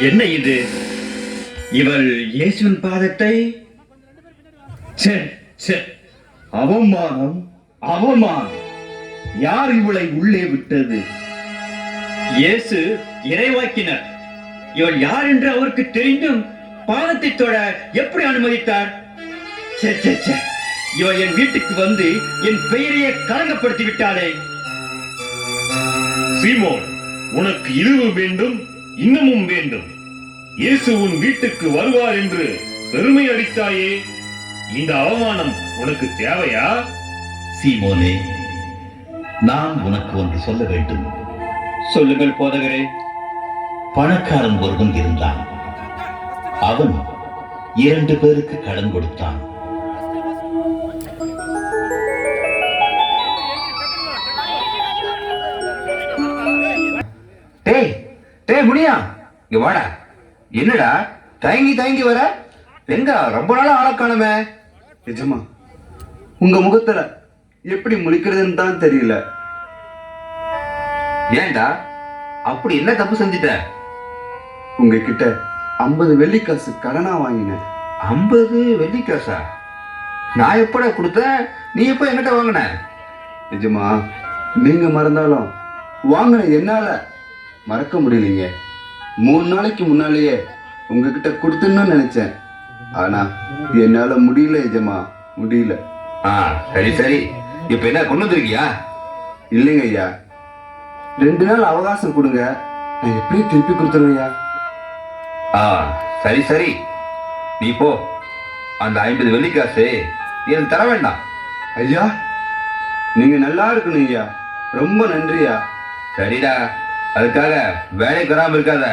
என்ன இது? இவள் இயேசுவின் பாதத்தை அவமானம், அவமானம். யார் இவளை உள்ளே விட்டது? இயேசு இறைவாக்கினர். இவள் யார் என்று அவருக்கு தெரிந்தும் பாதத்தை தொட எப்படி அனுமதித்தார்? இவள் என் வீட்டுக்கு வந்து என் பெயரையே களங்கப்படுத்தி விட்டாளே. சீமோன், உனக்கு இதுவும் வேண்டும், இன்னமும் வேண்டும். இயேசு உன் வீட்டுக்கு வருவார் என்று பெருமை அளித்தாயே, இந்த அவமானம் உனக்கு தேவையா? சீமோனே, நான் உனக்கு ஒன்று சொல்ல வேண்டும். சொல்லுங்கள் போதகரே. பணக்காரன் ஒருவன் இருந்தான். அவன் 2 பேருக்கு கடன் கொடுத்தான். முடியா, இங்க வாடா. என்னடா தயங்கி தயங்கி வர? எங்க ரொம்ப நாளா ஆள காணுமே. நிஜமா உங்க முகத்துல எப்படி முழிக்கிறதுன்னு தான் தெரியல. ஏண்டா அப்படி என்ன தப்பு செஞ்சிட்ட? உங்ககிட்ட 50 வெள்ளிக்காசு கடனா வாங்கினேன். 50 வெள்ளிக்காசா? நான் எப்படா கொடுத்தேன்? நீ எப்ப என்கிட்ட வாங்கின? நிஜமா நீங்க மறந்தாலும் வாங்கின என்னால மறக்க முடியலீங்க. 3 நாளைக்கு முன்னாலேயே உங்ககிட்ட கொடுத்துன்னு நினைச்சேன். ஆனா என்னால முடியல எஜமா, முடியல. சரி சரி, இப்ப என்ன கொண்டு வந்திருக்கியா? இல்லைங்க ஐயா, 2 நாள் அவகாசம் கொடுங்க, நான் எப்படி திருப்பி கொடுத்துருவேன். சரி சரி, நீ போ. அந்த 50 வெள்ளிக்காசு எனக்கு தர வேண்டாம். ஐயா, நீங்க நல்லா இருக்கணும் ஐயா, ரொம்ப நன்றியா. சரிடா, அதுக்காக வேலைக்கு வராம இருக்காத.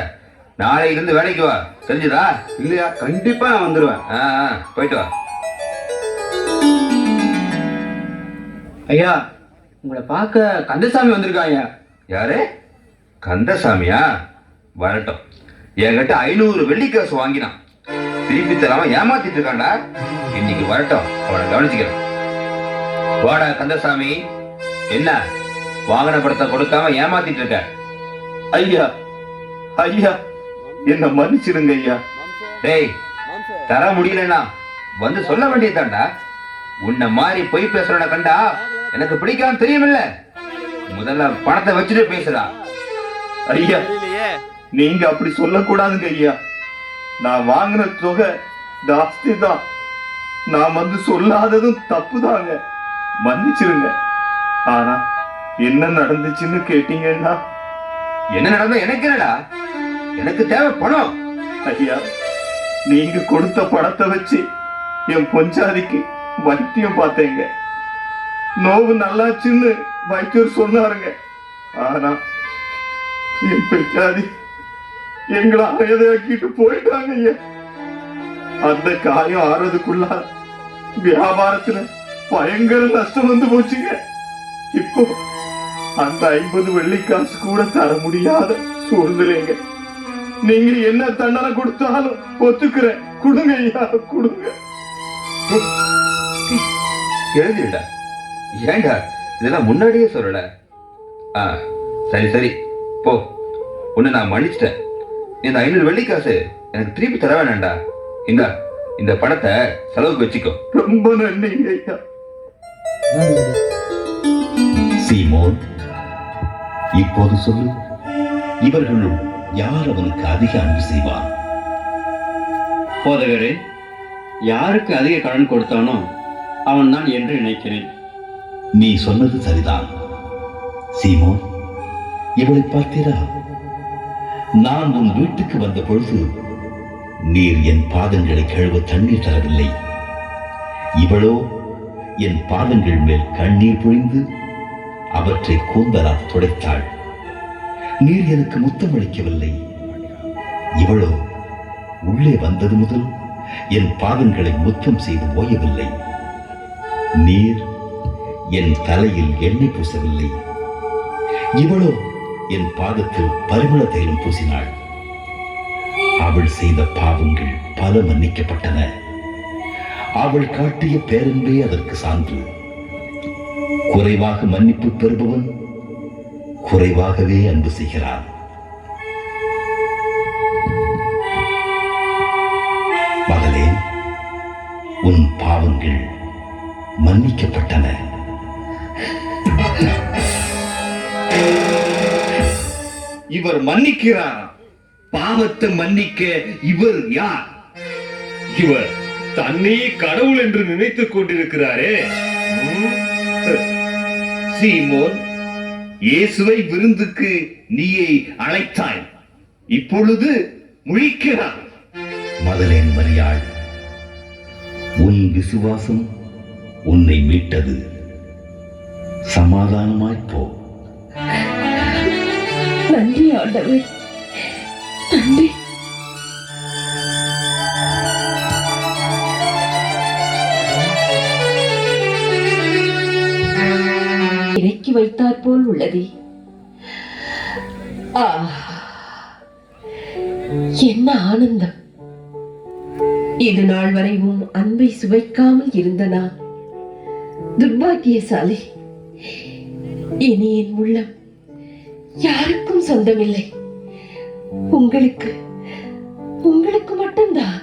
நாளைக்கு இருந்து வேலைக்கு வா, தெரிஞ்சுதா? இல்லையா, கண்டிப்பா நான் வந்துடுவேன். போயிட்டு வா. ஐயா, உங்களை பார்க்க கந்தசாமி வந்திருக்காங்க. யாரு? கந்தசாமியா? வரட்டும். என்கிட்ட 500 வெள்ளிக்காசு வாங்கினான், திருப்பி தராம ஏமாத்திட்டு இருக்காண்டா. இன்னைக்கு வரட்டும், அவனை கவனிச்சுக்கிறேன். வாடா கந்தசாமி. என்ன வாங்கின படத்தை கொடுக்காம ஏமாத்திட்டு இருக்க? ஐயா ஐயா, என்ன மன்னிச்சிடுங்க ஐயா. டேய், தர முடியலன்னா வந்து சொல்ல வேண்டியதாண்டா. உன்னை மாதிரி பொய் பேசுறவனை கண்டா எனக்கு பிடிக்காம தெரியுமில்ல. முதல்ல பணத்தை வச்சுட்டு பேசுறா. ஐயா, நீங்க அப்படி சொல்லக்கூடாதுங்க ஐயா. நான் வாங்கின தொகை ஜாஸ்தி தான். நான் வந்து சொல்லாததும் தப்புதாங்க, மன்னிச்சிருங்க. ஆனா என்ன நடந்துச்சுன்னு கேட்டீங்கன்னா, என்ன நடந்தா எனக்கு என்னடா, எனக்கு தேவை பணம். ஐயா, நீங்க கொடுத்த பணத்தை வச்சு என் பொஞ்சாதிக்கு வைத்தியம் பார்த்தேங்க. நோவு நல்லாச்சுன்னு வைத்தியர் சொன்னாருங்க. ஆனா என் பொஞ்சாதி எங்களை அயதாக்கிட்டு போயிட்டாங்க ஐயா. அந்த காயம் ஆறதுக்குள்ள வியாபாரத்துல பயங்கர நஷ்டம் வந்து போச்சுங்க. இப்போ அந்த 50 வெள்ளிக்காசு கூட தர முடியாத சூழ்நிலைங்க. நீங்க என்ன தண்டனை கொடுத்தாலும் ஒத்துக்கிறேன். கொடுங்க ஐயா, கொடுங்க. எழுதிடா. ஏண்டா இதெல்லாம் முன்னாடியே சொல்லல? சரி சரி போ, உன்னை நான் மன்னிச்சிட்டேன். இந்த 500 வெள்ளிக்காசு எனக்கு திருப்பி தர வேணாண்டா. இந்த பணத்தை செலவுக்கு வச்சுக்கோ. ரொம்ப நன்றி ஐயா. சீமோன், இப்போது சொல்லு, இவர்களுள் யார் அவனுக்கு அதிக அன்பு செய்வான்? போதகரே, யாருக்கு அதிக கடன் கொடுத்தானோ அவன் தான் என்று நினைக்கிறேன். நீ சொன்னது சரிதான் சீமோன். இவளை பார்த்தீரா? நான் உன் வீட்டுக்கு வந்த பொழுது நீர் என் பாதங்களை கழுவ தண்ணீர் தரவில்லை. இவளோ என் பாதங்கள் மேல் கண்ணீர் பொழிந்து அவற்றை கூந்தலால் துடைத்தாள். நீர் எனக்கு முத்தம் அளிக்கவில்லை. இவளோ உள்ளே வந்தது முதல் என் பாதங்களை முத்தம் செய்து ஓயவில்லை. நீர் என் தலையில் எண்ணெய் பூசவில்லை. இவளோ என் பாதத்தில் பரிமள தைலம் பூசினாள். அவள் செய்த பாவங்கள் பல மன்னிக்கப்பட்டன. அவள் காட்டிய பேரன்பே அதற்கு சான்று. குறைவாக மன்னிப்பு பெறுபவன் குறைவாகவே அன்பு செய்கிறான். மகளே, உன் பாவங்கள் மன்னிக்கப்பட்டன. இவர் மன்னிக்கிறார். பாவத்தை மன்னிக்க இவர் யார்? இவர் தன்னையே கடவுள் என்று நினைத்துக் கொண்டிருக்கிறாரே. சீமோன், இயேசுவை விருந்துக்கு நீயே அழைத்தாய். இப்பொழுது முழிக்கிறார். மதலேன் மரியாள், உன் விசுவாசம் உன்னை மீட்டது. சமாதானமாய்ப்போ. நன்றி ஆண்டவர், நன்றி. இறக்கி வைத்தாற் போல் உள்ளதே. என்ன ஆனந்தம்! இது நாள் வரை உம் அன்பை சுவைக்காமல் இருந்த நான் துர்பாக்கியசாலி. இனி என் உள்ளம் யாருக்கும் சொந்தமில்லை, உங்களுக்கு உங்களுக்கு மட்டும்தான்.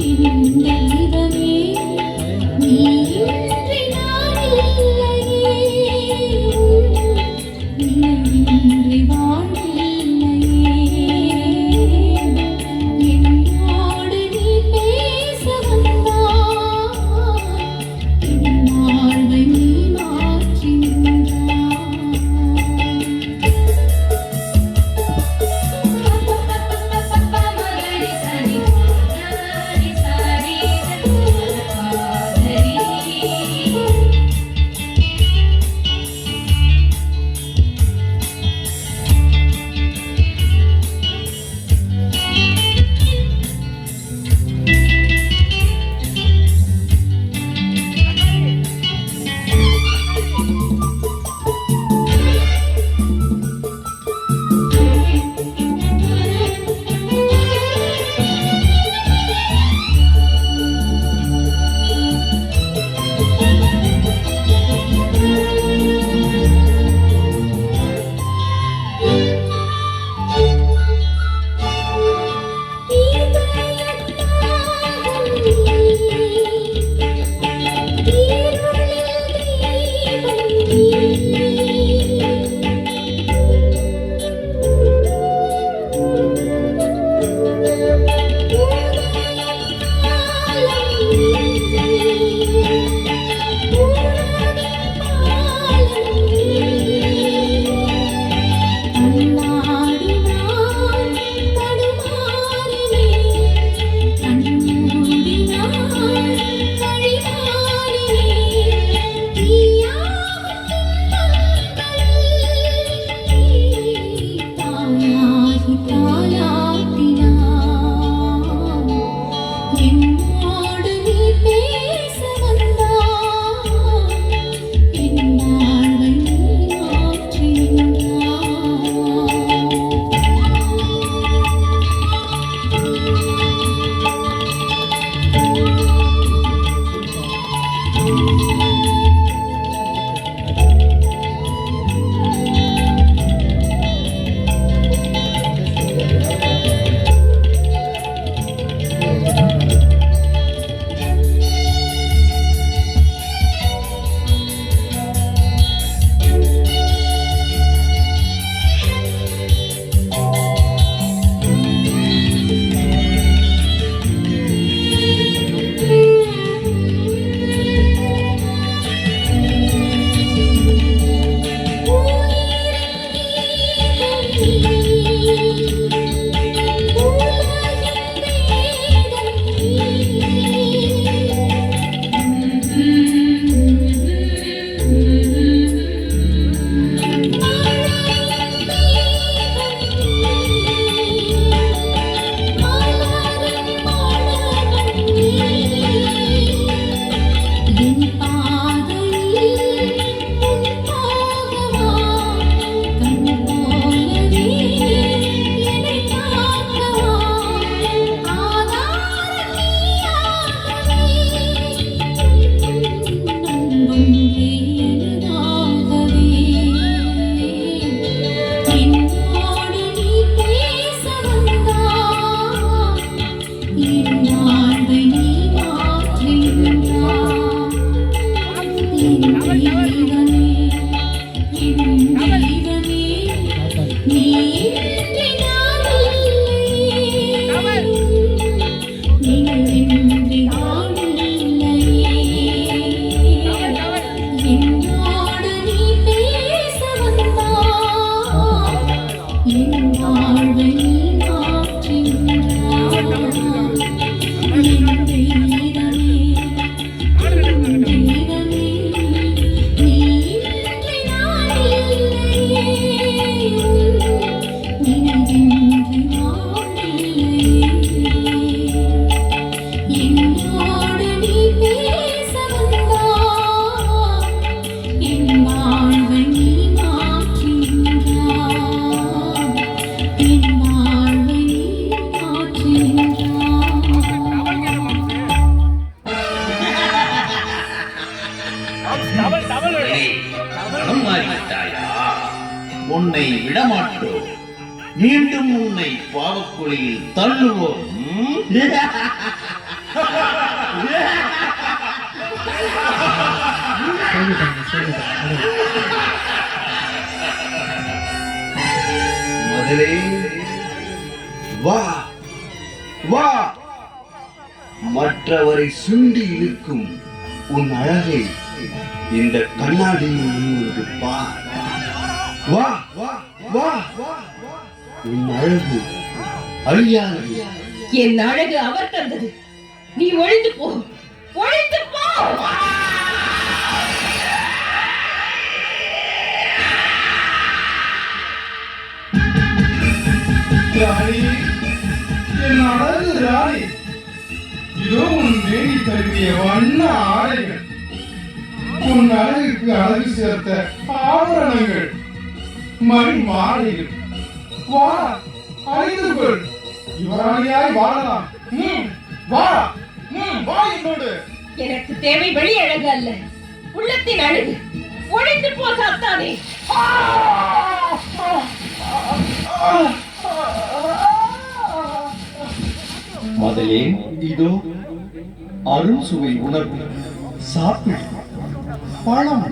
தெய்வமே மனம் மாறிவிட்டாயா? உன்னை விடமாட்டோம். மீண்டும் உன்னை பாவக்குழியில் தள்ளுவோம். முதலே வா வா, மற்றவரை சுண்டி இழுக்கும் உன் அழகை இந்த கண்ணாடியில் முன்பு பார். வா வா வா, உன் அழகு அழியாது. என் அழகு அவர் தந்தது. நீ ஒழிந்து போ, ஒழிந்து போ. ராணி, என் அழகு ராணி, இதோ உன் வேணி தருவிய வண்ண ஆடைகள், உன் அழகுக்கு அழகு சேர்த்த ஆபரணங்கள், மணி மாலைகள். வா, அணிந்து கொள், யுவராணியாய் வாழலாம். வா, வா என்னோடு. எனக்கு தேவை வெளி அழகு அல்ல, உள்ளத்தின் அழகு. ஒழிந்து போ சாத்தானே. மதலே, இதோ அருள் சுவை உணர்வு, சாப்பிடு. பழம்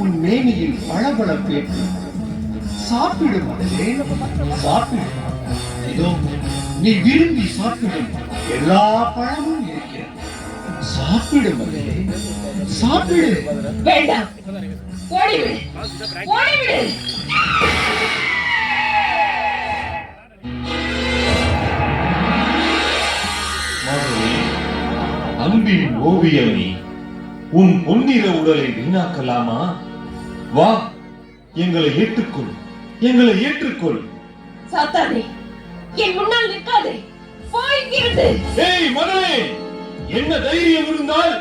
உன் மேனியில் பளபளப்பேற்று சாப்பிடு மதலே, சாப்பிடு. இதோ நீ விரும்பி சாப்பிடும் எல்லா பழமும் இருக்கிறது. சாப்பிடு மதலே, சாப்பிடு. வேண்டாம், ஓடிவிடு, ஓடிவிடு. அன்பின் ஓவியமே, உன் பொன்னிற உடலை வீணாக்கலாமா? வா, எங்களை ஏற்றுக்கொள், எங்களை ஏற்றுக்கொள். சாத்தானே, என் முன்னால் நிற்காதே, போய்கிறது. ஏய் மகளே, என்ன தைரியம் இருந்தால்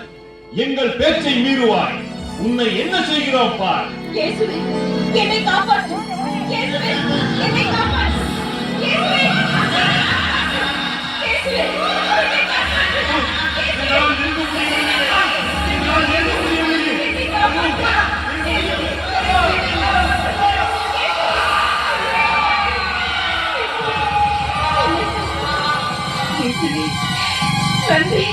எங்கள் பேச்சை மீறுவாய். உன்னை என்ன செய்கிறோம் பார். இயேசுவே, என்னை காப்பாற்று. இயேசுவே, என்னை காப்பாற்று. இயேசுவே, இயேசுவே, என்னை காப்பாற்று. நன்றி,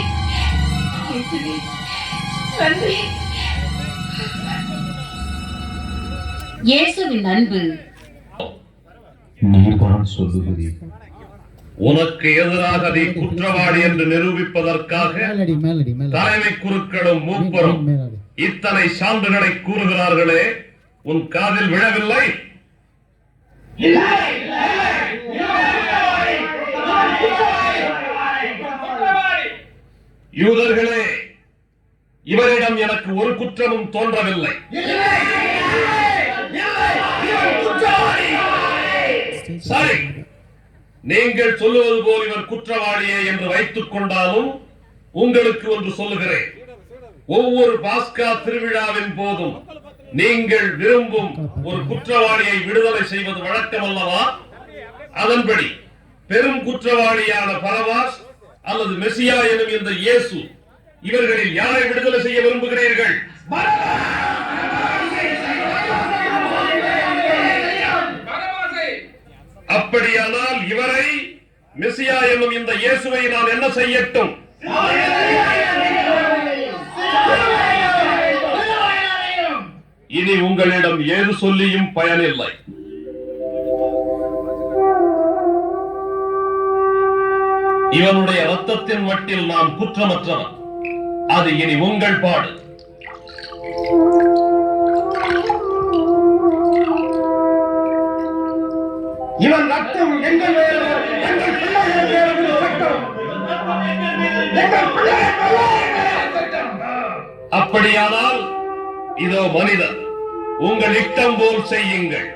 நன்றி. இயேசுவின் அன்பு. நீர்தான் சொல்லுகிறீ. உனக்கு எதிராக நீ குற்றவாளி என்று நிரூபிப்பதற்காக தலைமை குருக்களும் மூப்பரும் இத்தனை சான்றுகளை கூறுகிறார்களே, உன் காதில் விழவில்லை? யூதர்களே, இவரிடம் எனக்கு ஒரு குற்றமும் தோன்றவில்லை. சரி, நீங்கள் சொல்லுவது போல் இவர் குற்றவாளியே என்று வைத்துக் கொண்டாலும் உங்களுக்கு ஒன்று சொல்லுகிறேன். ஒவ்வொரு பாஸ்கா திருவிழாவின் போதும் நீங்கள் விரும்பும் ஒரு குற்றவாளியை விடுதலை செய்வது வழக்கம் அல்லவா? அதன்படி பெரும் குற்றவாளியான பரபாஸ் அல்லது மெசியா எனும் இந்த இயேசு, இவர்களில் யாரை விடுதலை செய்ய விரும்புகிறீர்கள்? அப்படியானால் இவரை, மெசியா என்னும் இந்த இயேசுவை நான் என்ன செய்யட்டும்? இனி உங்களிடம் ஏது சொல்லியும் பயனில்லை. இவனுடைய ரத்தத்தின் மட்டில் நான் குற்றமற்றவன். அது இனி உங்கள் பாடு. இவன் ரத்தம் எங்கள் மேல, எங்கள் பிள்ளைகள் மேல ஒரு சட்டம். எங்கள் பிள்ளைகள் மேல ஒரு சட்டம். அப்படியானால் இதோ மனிதன், உங்கள் இஷ்டம் போல் செய்யுங்கள்.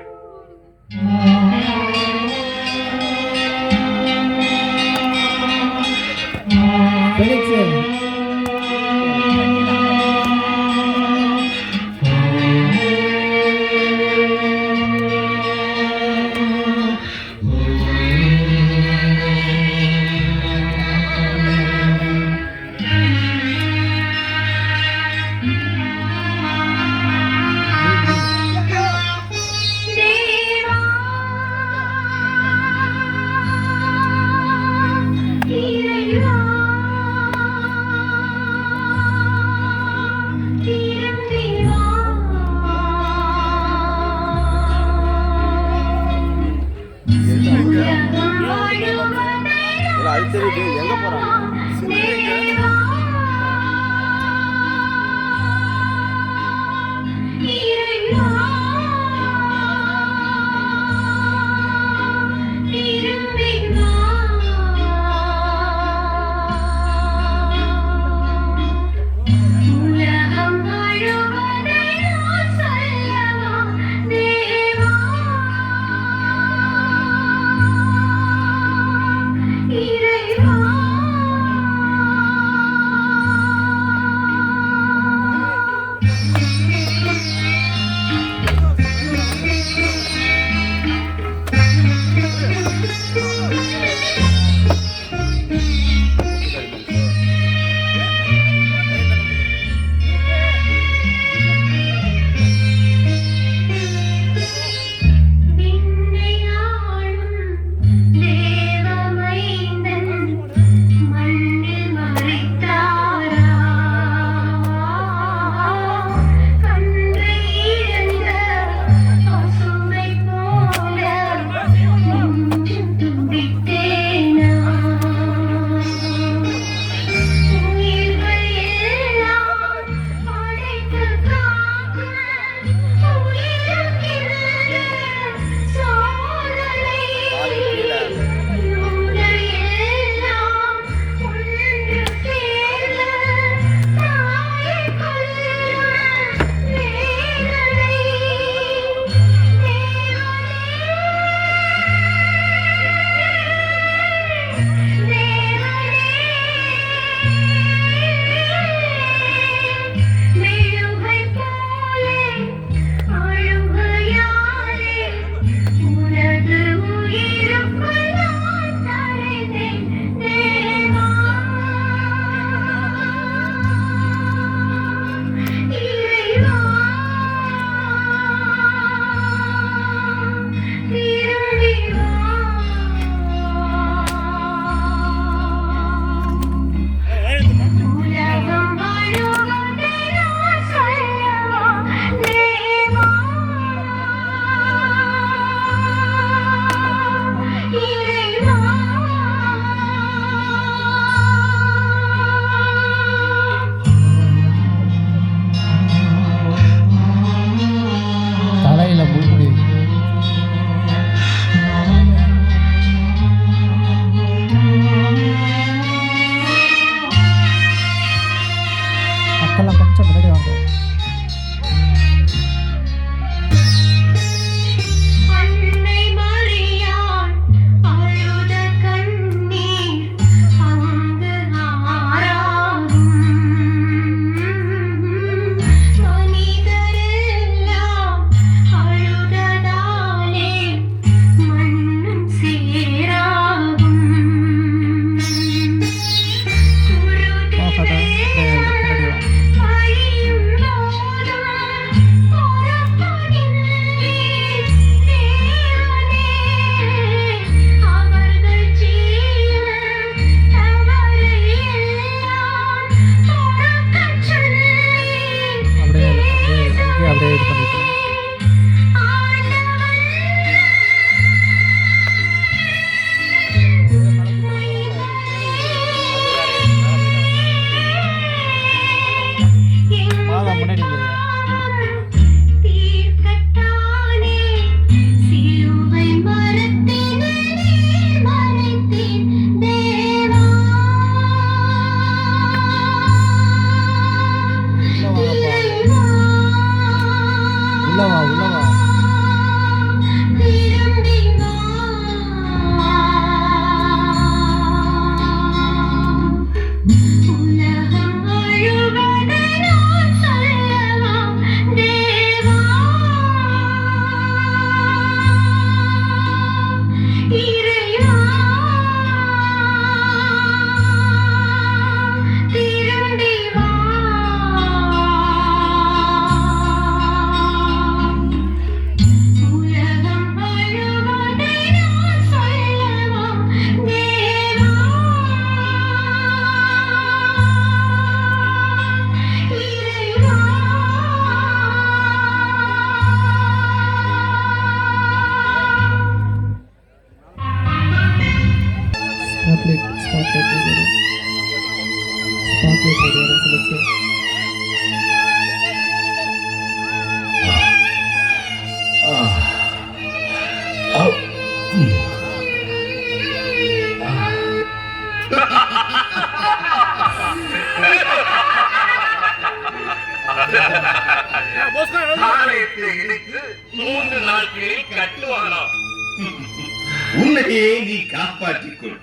உன்னையே நீ காப்பாற்றிக்கொள்.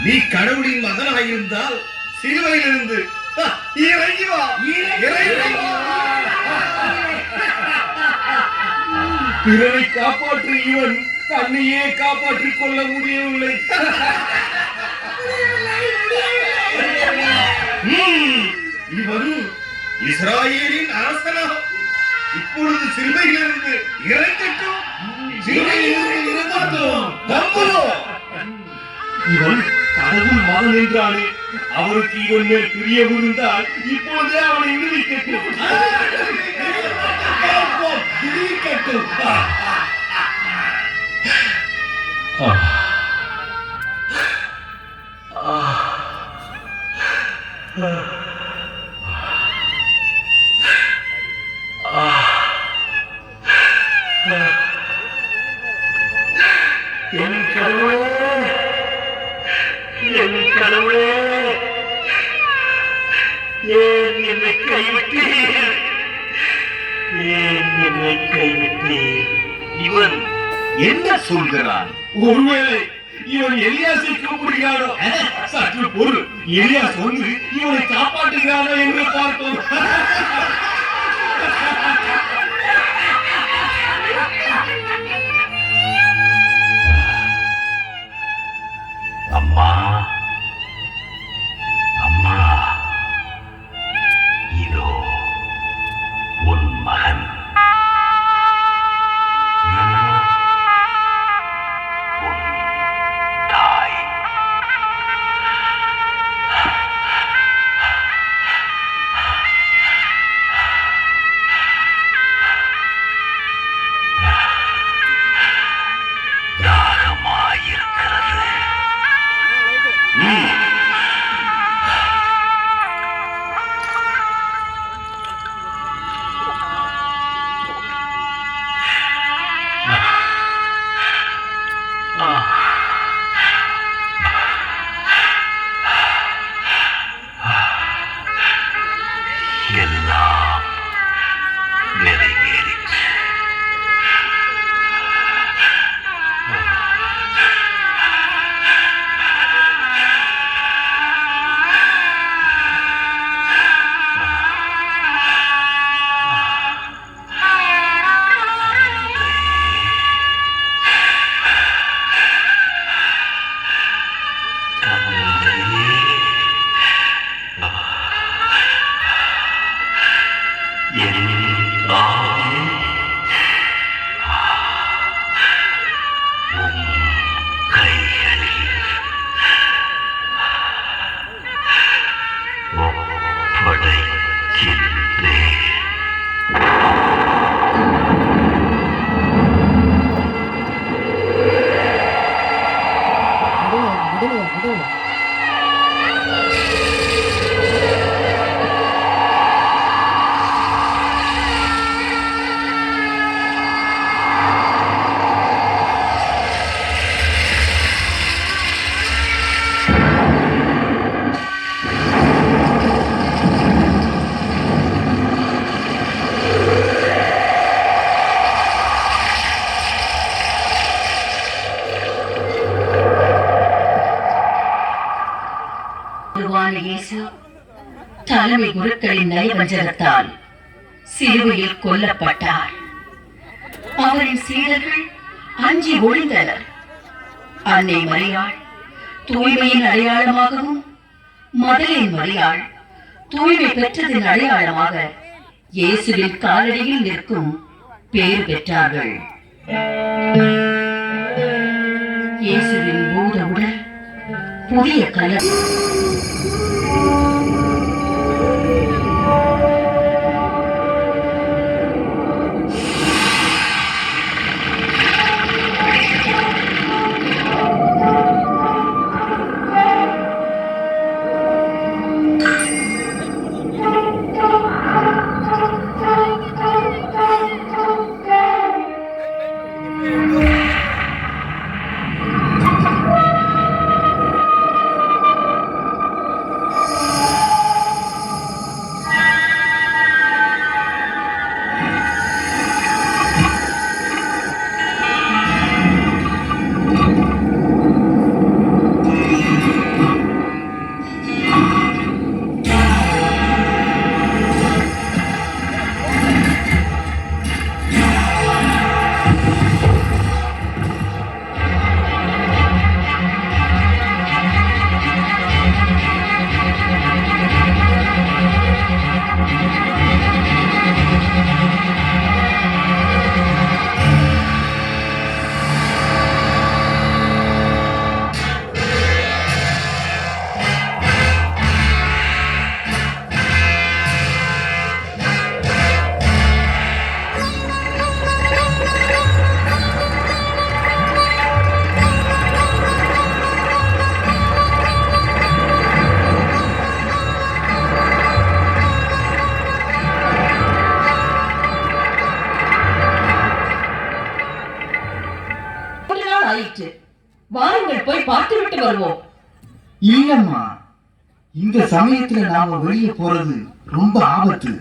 நீ கடவுளின் மகனாயிருந்தால் சிலுவையிலிருந்து இறங்கி வா, இறங்கி வா. பிறரை காப்பாற்று இவன் தன்னையே காப்பாற்றிக் கொள்ள முடியவில்லை. இவன் இஸ்ராயேலின் அரசனாகும். இப்பொழுது சிலுவையிலிருந்து இறங்கட்டும், சிலுவையிலிருந்து இறங்கட்டும். இவன் கடவுள் மகன் என்றானே, அவருக்கு இவன் மேல் பிரியம் இருந்தால் இப்போதே அவனை விடுவிக்கட்டும். விடுவிக்கட்டும். என் கடவுளே, என் கடவுளே, ஏன் என்னை கைவிட்டீர்? ஏன் என்னை கைவிட்டீர்? இவன் என்ன சொல்கிறான்? ஒருவேளை இவன் எலியாசை கூப்பிடுகிறானோ? சற்று பொருள், எலியாஸ் வந்து இவனை காப்பாற்றுகிறானோ என்று பார்ப்போம். அம்மா, அம்மா, இதோ உன் மகன். உன் தாய். தாகமாயிருக்கிறது. எல்லாம் நிறைவேறிற்று. இயேசு தலைமை குருக்களின் நயவஞ்சகத்தால் சிலுவையில் கொல்லப்பட்டார். அவரின் சீடர்கள் அஞ்சி ஒழிந்தனர். அன்னை மரியாள் தூய்மையின் அடையாளமாகவும், மதலின் மரியாள் தூய்மை பெற்றதின் அடையாளமாக இயேசுவின் காலடியில் நிற்கும் பேர் பெற்றார்கள். இயேசுவின் பூத உடல் புதிய கலர் புறப்பட்டு வருவோம். இல்லம்மா, இந்த சமயத்துல நாம வெளியே போறது ரொம்ப ஆபத்து.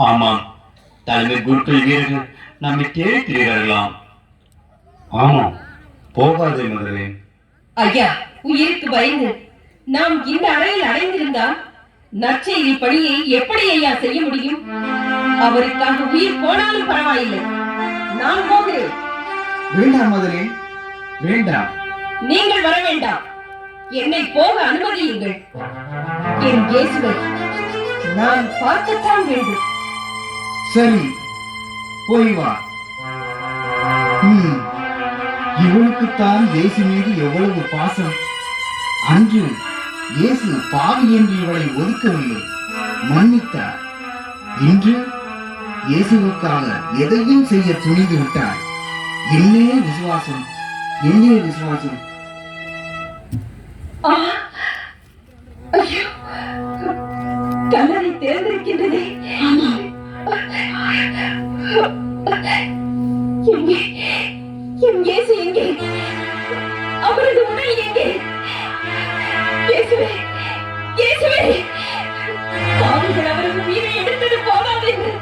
ஆமாம், தலைமை குருக்கள் வீரர்கள் நம்மை தேடி திரிகிறார்களாம். ஆமாம், போகாதே மகளே. ஐயா, உயிருக்கு பயந்து நாம் இந்த அறையில் அடைந்திருந்தால் நற்செய்தி பணியை எப்படி ஐயா செய்ய முடியும்? அவருக்காக உயிர் போனாலும் பரவாயில்லை, நான் போகிறேன். வேண்டாம் மகளே, வேண்டாம். நீங்கள் வர வேண்டாம், என்னை போக அனுமதியுங்கள். என் இயேசுவை நான் பார்க்கத்தான் வேண்டும். சரி, போய் வா. இவனுக்குத்தான் இயேசு மீது எவ்வளவு பாசம். அன்று இயேசு பாவி என்று இவளை ஒதுக்கவில்லை, மன்னித்தார். இன்று இயேசுவுக்காக எதையும் செய்ய துணிந்து விட்டார். என்னே விசுவாசம், என்னே விசுவாசம். ஐயோ, கல்லறை திறந்திருக்கின்றதே. எங்கே என் இயேசு எங்கே? அவரது உடல் எங்கே? இயேசுவே, இயேசுவே, பாவிகள் அவரது உயிரை எடுத்தது போதாது என்று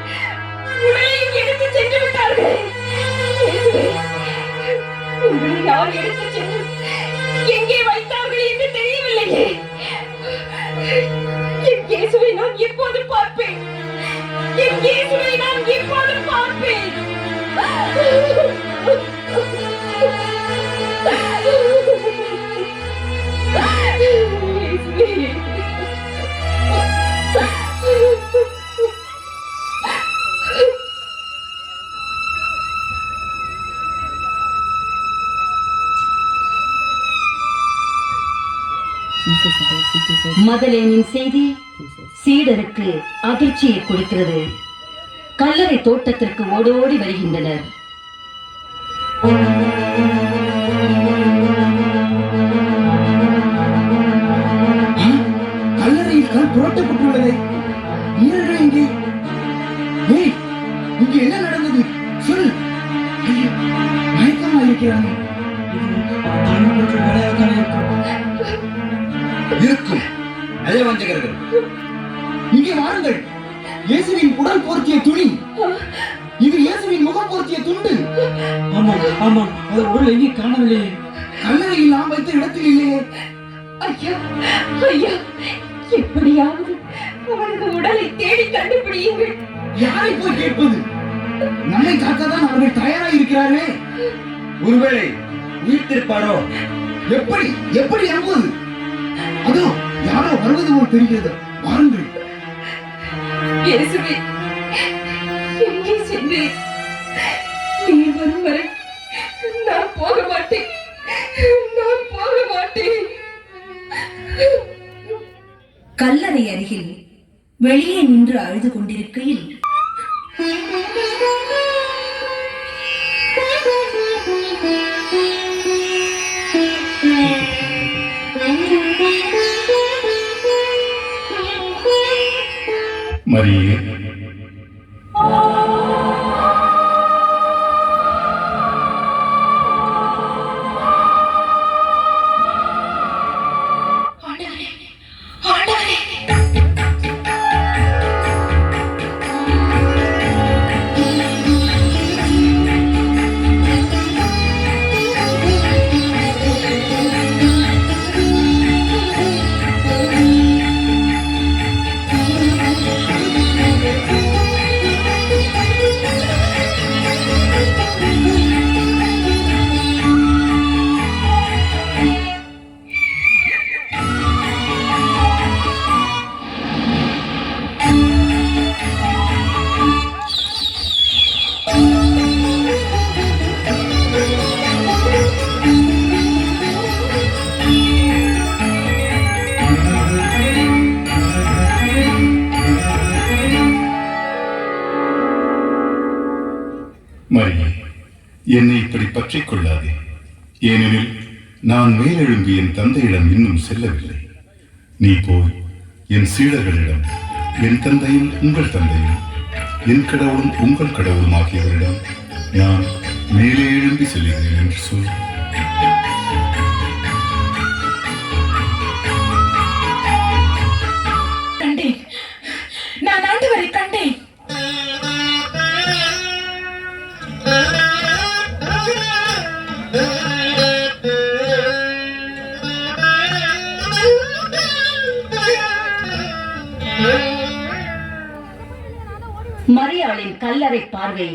உடலையும் எடுத்து சென்று விட்டார்கள். இயேசுவே, உங்களை யார் எடுத்து சென்று எங்கே வைத்தார்கள் என்று தெரியவில்லையே. என் இயேசுவை நான் எப்போது பார்ப்பேன்? என் இயேசுவை நான் எப்போது பார்ப்பேன்? மதலேனின் செய்தி சீடருக்கு அதிர்ச்சியை கொடுக்கிறது. கல்லறை தோட்டத்திற்கு ஓடோடி வருகின்றனர். கல்லறையில் கல் புரட்டப்பட்டுள்ளது. வீரர்கள் எங்கே? ஏய், இங்கே என்ன நடந்தது? சொல். ஐயோ, மயக்கமா இருக்கிறாங்க. இருக்கும் நயவஞ்சகர்கள். இங்கே வாருங்கள். இயேசுவின் உடல் போர்த்திய துணி இது, இயேசுவின் முகம் போர்த்திய துண்டு. ஆமாம் ஆமாம், அவர் உடல் எங்கே காணவில்லையே. கல்லறையில் நாம் வைத்த இடத்தில் இல்லையே. ஐயா, ஐயா, எப்படியாவது அவரது உடலை தேடி கண்டுபிடியுங்கள். யாரை போய் கேட்பது? நம்மை காக்கத்தான் அவர்கள் தயாராக இருக்கிறார்களே. ஒருவேளை உயிர்த்திருப்பாரோ? எப்படி எப்படி நம்புவது? அதோ யாரோ வருவது போல் தெரிகிறது. வாருங்கள். இயேசுவே, எங்கே சென்றேன்? நீ வரும் வரை நான் போக மாட்டேன், நான் போக மாட்டேன். கல்லறை அருகில் வெளியே நின்று அழுது கொண்டிருக்கையில் மரியே, மரியே, என்னை இப்படி பற்றிக் கொள்ளாதே. ஏனெனில் நான் மேலெழும்பி என் தந்தையிடம் இன்னும் செல்லவில்லை. நீ போய் என் சீடர்களிடம், என் தந்தையும் உங்கள் தந்தையும், என் கடவுளும் உங்கள் கடவுளும் ஆகியவரிடம் நான் மேலே எழும்பி செல்கிறேன் என்று சொல். நான் ஆண்டவரை கண்டேன். மரியாளின் கல்லறை பார்வை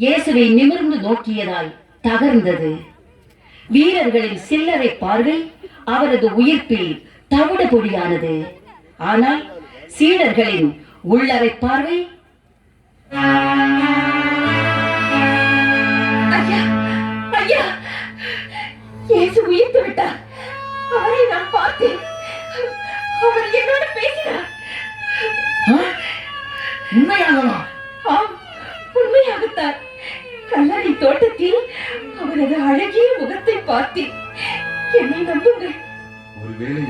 இயேசுவை நிமிர்ந்து நோக்கியதால் தகர்ந்தது. வீரர்களின் சில்லறை பார்வை அவரது உயிர்ப்பில் தவிடு பொடியானது. ஆனால் சீடர்களின் உள்ளறை பார்வை ஐயா, ஐயா, இயேசு உயிர்த்து விட்டார். அவரை நான் பார்த்தேன். அவர் என்னோடு பேசினார். உண்மையாகவா? ஆம், உண்மையாகத்தான். கல்லறை தோட்டத்தில் அவரது அழகிய முகத்தை பார்த்தேன். என்னை நம்புங்கள். ஒருவேளை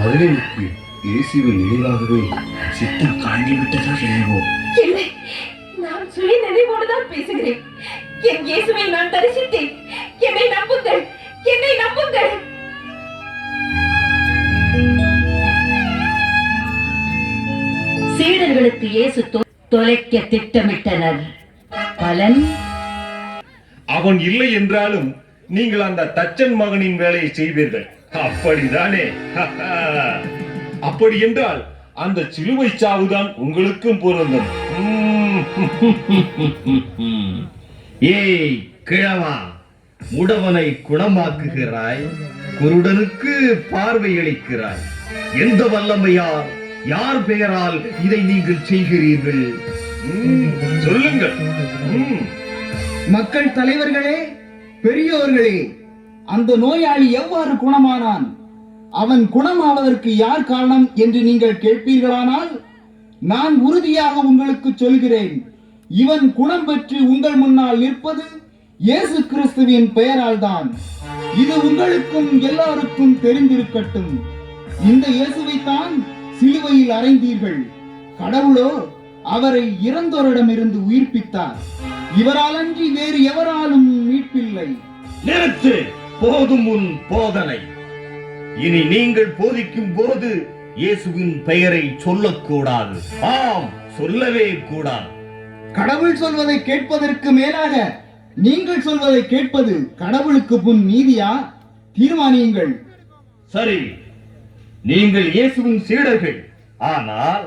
மதுரைக்கு இயேசுவின் நினைவாகவே சித்தம் காண்டி விட்டதா என்னவோ? இல்லை, நான் சுய நினைவோடுதான் பேசுகிறேன். என் இயேசுவை நான் தரிசித்தேன். என்னை நம்புங்கள், என்னை நம்புங்கள். சீடர்களுக்கு இயேசு தொலைக்க திட்டமிட்டனர். பலன் அவன் இல்லை என்றாலும் நீங்கள் அந்த தச்சன் மகனின் வேலையை செய்வீர்கள், அப்படிதானே? அப்படி என்றால் அந்த சிலுவை சாவுதான் உங்களுக்கும் பொருந்தும். ஏய் கிழவா, முடவனை குணமாக்குகிறாய், குருடனுக்கு பார்வையளிக்கிறாய். எந்த வல்லமையால், யார் பெயரால் இதை நீங்கள் செய்கிறீர்கள்? சொல்லுங்கள். மக்கள் தலைவர்களே, பெரியோர்களே, அந்த நோயாளி எவ்வாறு குணமானான்? அவன் குணமாவதற்கு யார் காரணம் என்று நீங்கள் கேட்பீர்களானால், நான் உறுதியாக உங்களுக்கு சொல்கிறேன், இவன் குணம் பெற்று உங்கள் முன்னால் நிற்பது இயேசு கிறிஸ்துவின் பெயரால் தான். இது உங்களுக்கும் எல்லாருக்கும் தெரிந்திருக்கட்டும். இந்த இயேசுவைத்தான் சிலுவையில் அறைந்தீர்கள். கடவுளோ அவரை இறந்தோரிடமிருந்து உயிர்ப்பித்தார். இவரால் அன்றி வேறு எவராலும் மீட்பில்லை. நிறுத்து, போதும் உன் போதனை. இனி நீங்கள் போதிக்கும் போது இயேசுவின் பெயரை சொல்லக்கூடாது. ஆம், சொல்லவே கூடாது. கடவுள் சொல்வதை கேட்பதற்கு மேலாக நீங்கள் சொல்வதை கேட்பது கடவுளுக்கு முன் நீதியா? தீர்மானியுங்கள். சரி, நீங்கள் இயேசுவின் சீடர்கள். ஆனால்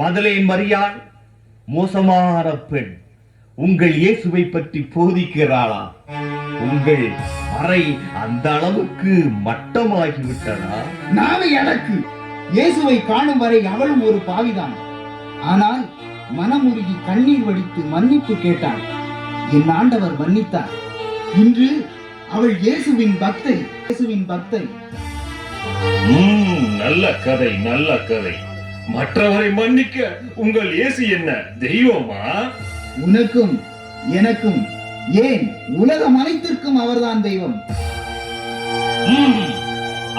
மதலே மரியாள் மோசமான பெண் உங்கள் இயேசுவை பற்றி போதிக்கிறாளா? உங்கள் அறை அந்த அளவுக்கு மட்டமாகிவிட்டதா? நாவை எனக்கு இயேசுவை காணும் வரை அவளும் ஒரு பாவிதான். ஆனால் மனமுருகி கண்ணீர் வடித்து மன்னிப்பு கேட்டாள். என் ஆண்டவர் மன்னித்தார். இன்று அவள் இயேசுவின் பக்தை. இயேசுவின் பக்தை. நல்ல கதை, நல்ல கதை. மற்றவரை மன்னிக்க உங்கள் இயேசு என்ன தெய்வமா? உனக்கும் எனக்கும் ஏன் உலகம் அனைத்திற்கும் அவர்தான் தெய்வம்.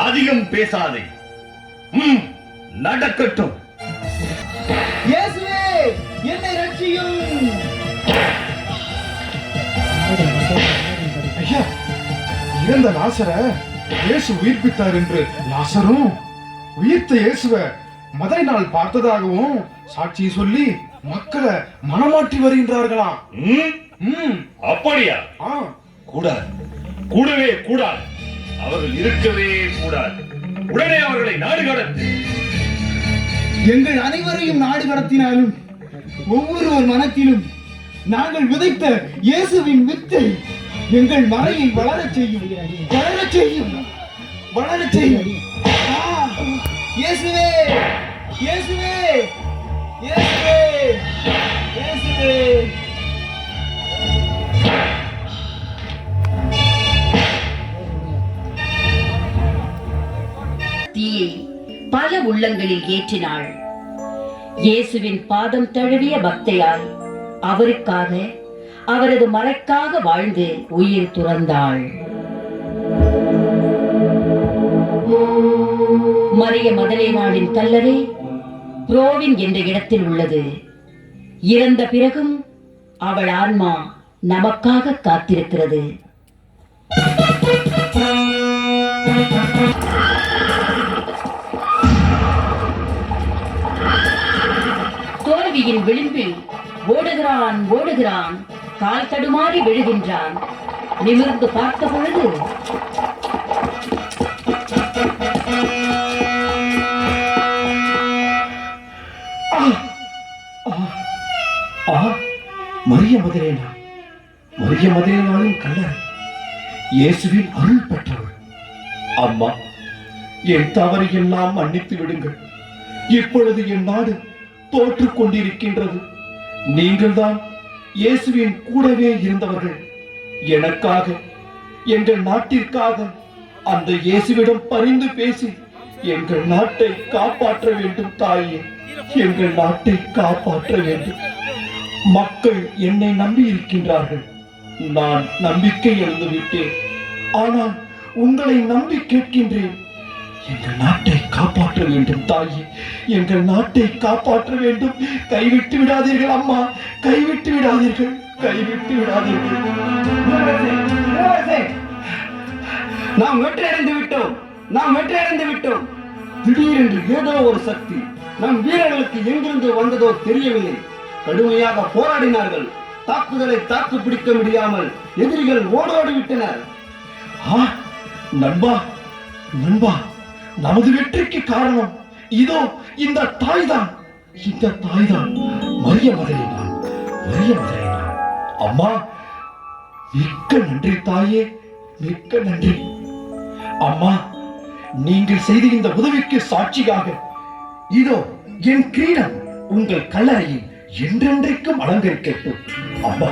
அதிகம் பேசாதே. நடக்கட்டும். இயேசுவே, என்னை ரட்சியும். ஐயா, இறந்த லாசரை இயேசு உயிர்ப்பித்தார் என்று லாசரும் உயிர்த்த இயேசுவை முதல் நாள் பார்த்ததாகவும் சாட்சியை சொல்லி மக்களை மனமாற்றி வருகின்றார்களாம். அப்படியா? கூடாது, கூடவே கூடாது. அவர்கள் இருக்கவே கூடாது. உடனே அவர்களை நாடு கடத்து. எங்கள் அனைவரையும் நாடு கடத்தினாலும் ஒவ்வொருவர் மனத்திலும் நாங்கள் விதைத்த இயேசுவின் வித்தை எங்கள் மறையில் வளரச் செய்யும், வளரச் செய்யும், வளரச் செய்யும். இயேசுவே, இயேசுவே, இயேசுவே, இயேசுவே. தீயை பல உள்ளங்களில் ஏற்றினாள். இயேசுவின் பாதம் தழுவிய பக்தையால் அவருக்காக, அவரது மறைக்காக வாழ்ந்து உயிர் துறந்தாள். மரிய மதலேனாளின் கல்லறை புரோவின் என்ற இடத்தில் உள்ளது. இறந்த பிறகும் அவள் ஆன்மா நமக்காக காத்திருக்கிறது. தோல்வியின் விளிம்பில் ஓடுகிறான் ஓடுகிறான், கால் தடுமாறி விழுகின்றான். நிமிர்ந்து பார்த்த பொழுது மரிய மதலேனாளின் கல்லறை, இயேசுவின் அருள் பெற்றவர். அம்மா, என் தவறு எல்லாம் மன்னித்து விடுங்கள். இப்பொழுது என் நாடு தோற்றுக் கொண்டிருக்கின்றது. நீங்கள்தான் இயேசுவின் கூடவே இருந்தவர்கள். எனக்காக, எங்கள் நாட்டிற்காக அந்த இயேசுவிடம் பரிந்து பேசி எங்கள் நாட்டை காப்பாற்ற வேண்டும் தாயே, எங்கள் நாட்டை காப்பாற்ற வேண்டும். மக்கள் என்னை நம்பி இருக்கின்றார்கள். நான் நம்பிக்கை இழந்து விட்டேன். ஆனால் உங்களை நம்பி கேட்கின்றேன். எங்கள் நாட்டை காப்பாற்ற வேண்டும் தாயே, எங்கள் நாட்டை காப்பாற்ற வேண்டும். கைவிட்டு விடாதீர்கள் அம்மா, கைவிட்டு விடாதீர்கள், கைவிட்டு விடாதீர்கள். நாம் வெற்றி அடைந்து விட்டோம், நாம் வெற்றி அடைந்து விட்டோம். திடீரென்று ஏதோ ஒரு சக்தி நம் வீரர்களுக்கு எங்கிருந்து வந்ததோ தெரியவில்லை. கடுமையாக போராடினார்கள். தாக்குதலை தாக்கு பிடிக்க முடியாமல் எதிரிகள் ஓடோடி விட்டனர். நண்பா, நண்பா, நமது வெற்றிக்கு காரணம் இதோ இந்த தாய்தான், இந்த தாய்தான். மரிய மதலேனாள், மரிய மதலேனாள். அம்மா, மிக்க நன்றி தாயே, மிக்க நன்றி. அம்மா, நீங்கள் செய்த இந்த உதவிக்கு சாட்சியாக இதோ என் கிரீடம் உங்கள் கல்லறையில் என்றென்றைக்கும் அலங்கரிக்கட்டும். அம்மா,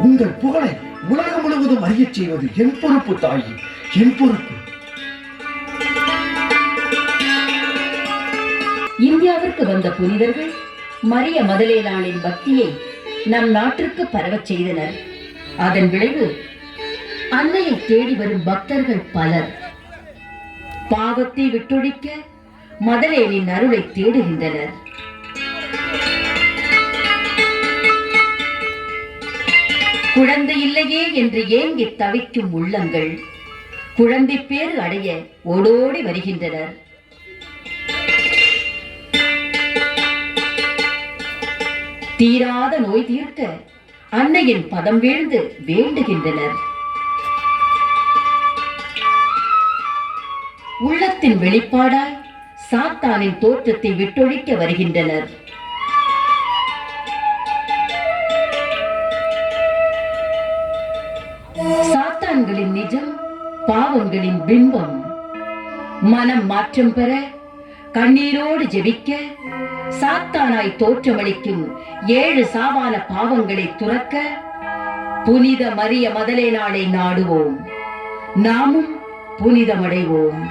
உங்கள் புகழை உலகம் முழுவதும் அறியச் செய்வது என் பொறுப்பு தாயே, என் பொறுப்பு. இந்தியாவிற்கு வந்த புனிதர்கள் மரிய மதலேனாளின் பக்தியை நம் நாட்டிற்கு பரவச் செய்தனர். அதன் விளைவு அன்னையை தேடி வரும் பக்தர்கள் பலர் பாவத்தை விட்டொழிக்க மதலேனின் அருளை தேடுகின்றனர். குழந்தை இல்லையே என்று ஏங்கி தவிக்கும் உள்ளங்கள் குழந்தை பேறு அடைய ஓடோடி வருகின்றனர். தீராத நோய் தீர்க்க அன்னையின் பதம் வீழ்ந்து வேண்டுகின்றனர். உள்ளத்தின் வெளிப்பாடாய் சாத்தானின் தோற்றத்தை விட்டொழிக்க வருகின்றனர். சாத்தான்களின் நிஜம், பாவங்களின் பிம்பம். மனம் மாற்றம் பெற கண்ணீரோடு ஜெபிக்க சாத்தானாய் தோற்றமளிக்கும் 7 சாவான பாவங்களை துறக்க புனித மரிய மதலேனாளை நாடுவோம். நாமும் புனிதமடைவோம்.